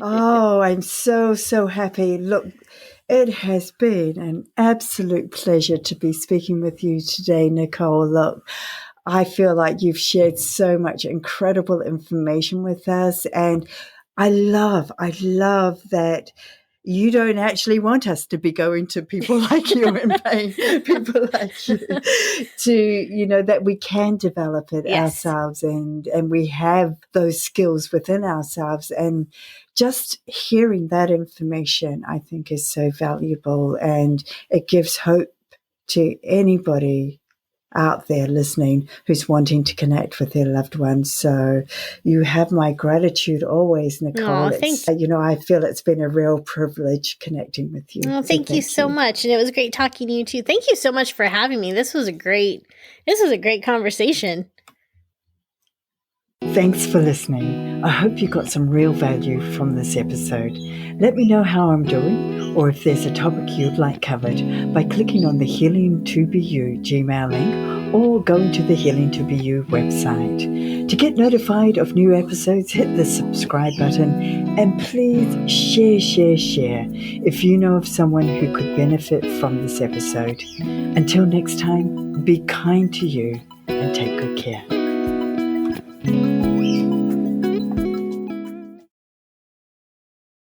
[SPEAKER 1] Oh, I'm so, so happy. Look, it has been an absolute pleasure to be speaking with you today, Nicole. Look, I feel like you've shared so much incredible information with us. And I love that you don't actually want us to be going to people like you and paying people like you to, that we can develop it ourselves and we have those skills within ourselves. And just hearing that information, I think, is so valuable, and it gives hope to anybody out there listening who's wanting to connect with their loved ones. So you have my gratitude always, Nicole.
[SPEAKER 2] Thank you.
[SPEAKER 1] I feel it's been a real privilege connecting with you.
[SPEAKER 2] Thank you so much. And it was great talking to you too. Thank you so much for having me. This was a great conversation.
[SPEAKER 1] Thanks for listening. I hope you got some real value from this episode. Let me know how I'm doing, or if there's a topic you'd like covered, by clicking on the Healing to Be You Gmail link or going to the Healing to Be You website. To get notified of new episodes, hit the subscribe button, and please share if you know of someone who could benefit from this episode. Until next time, be kind to you and take good care.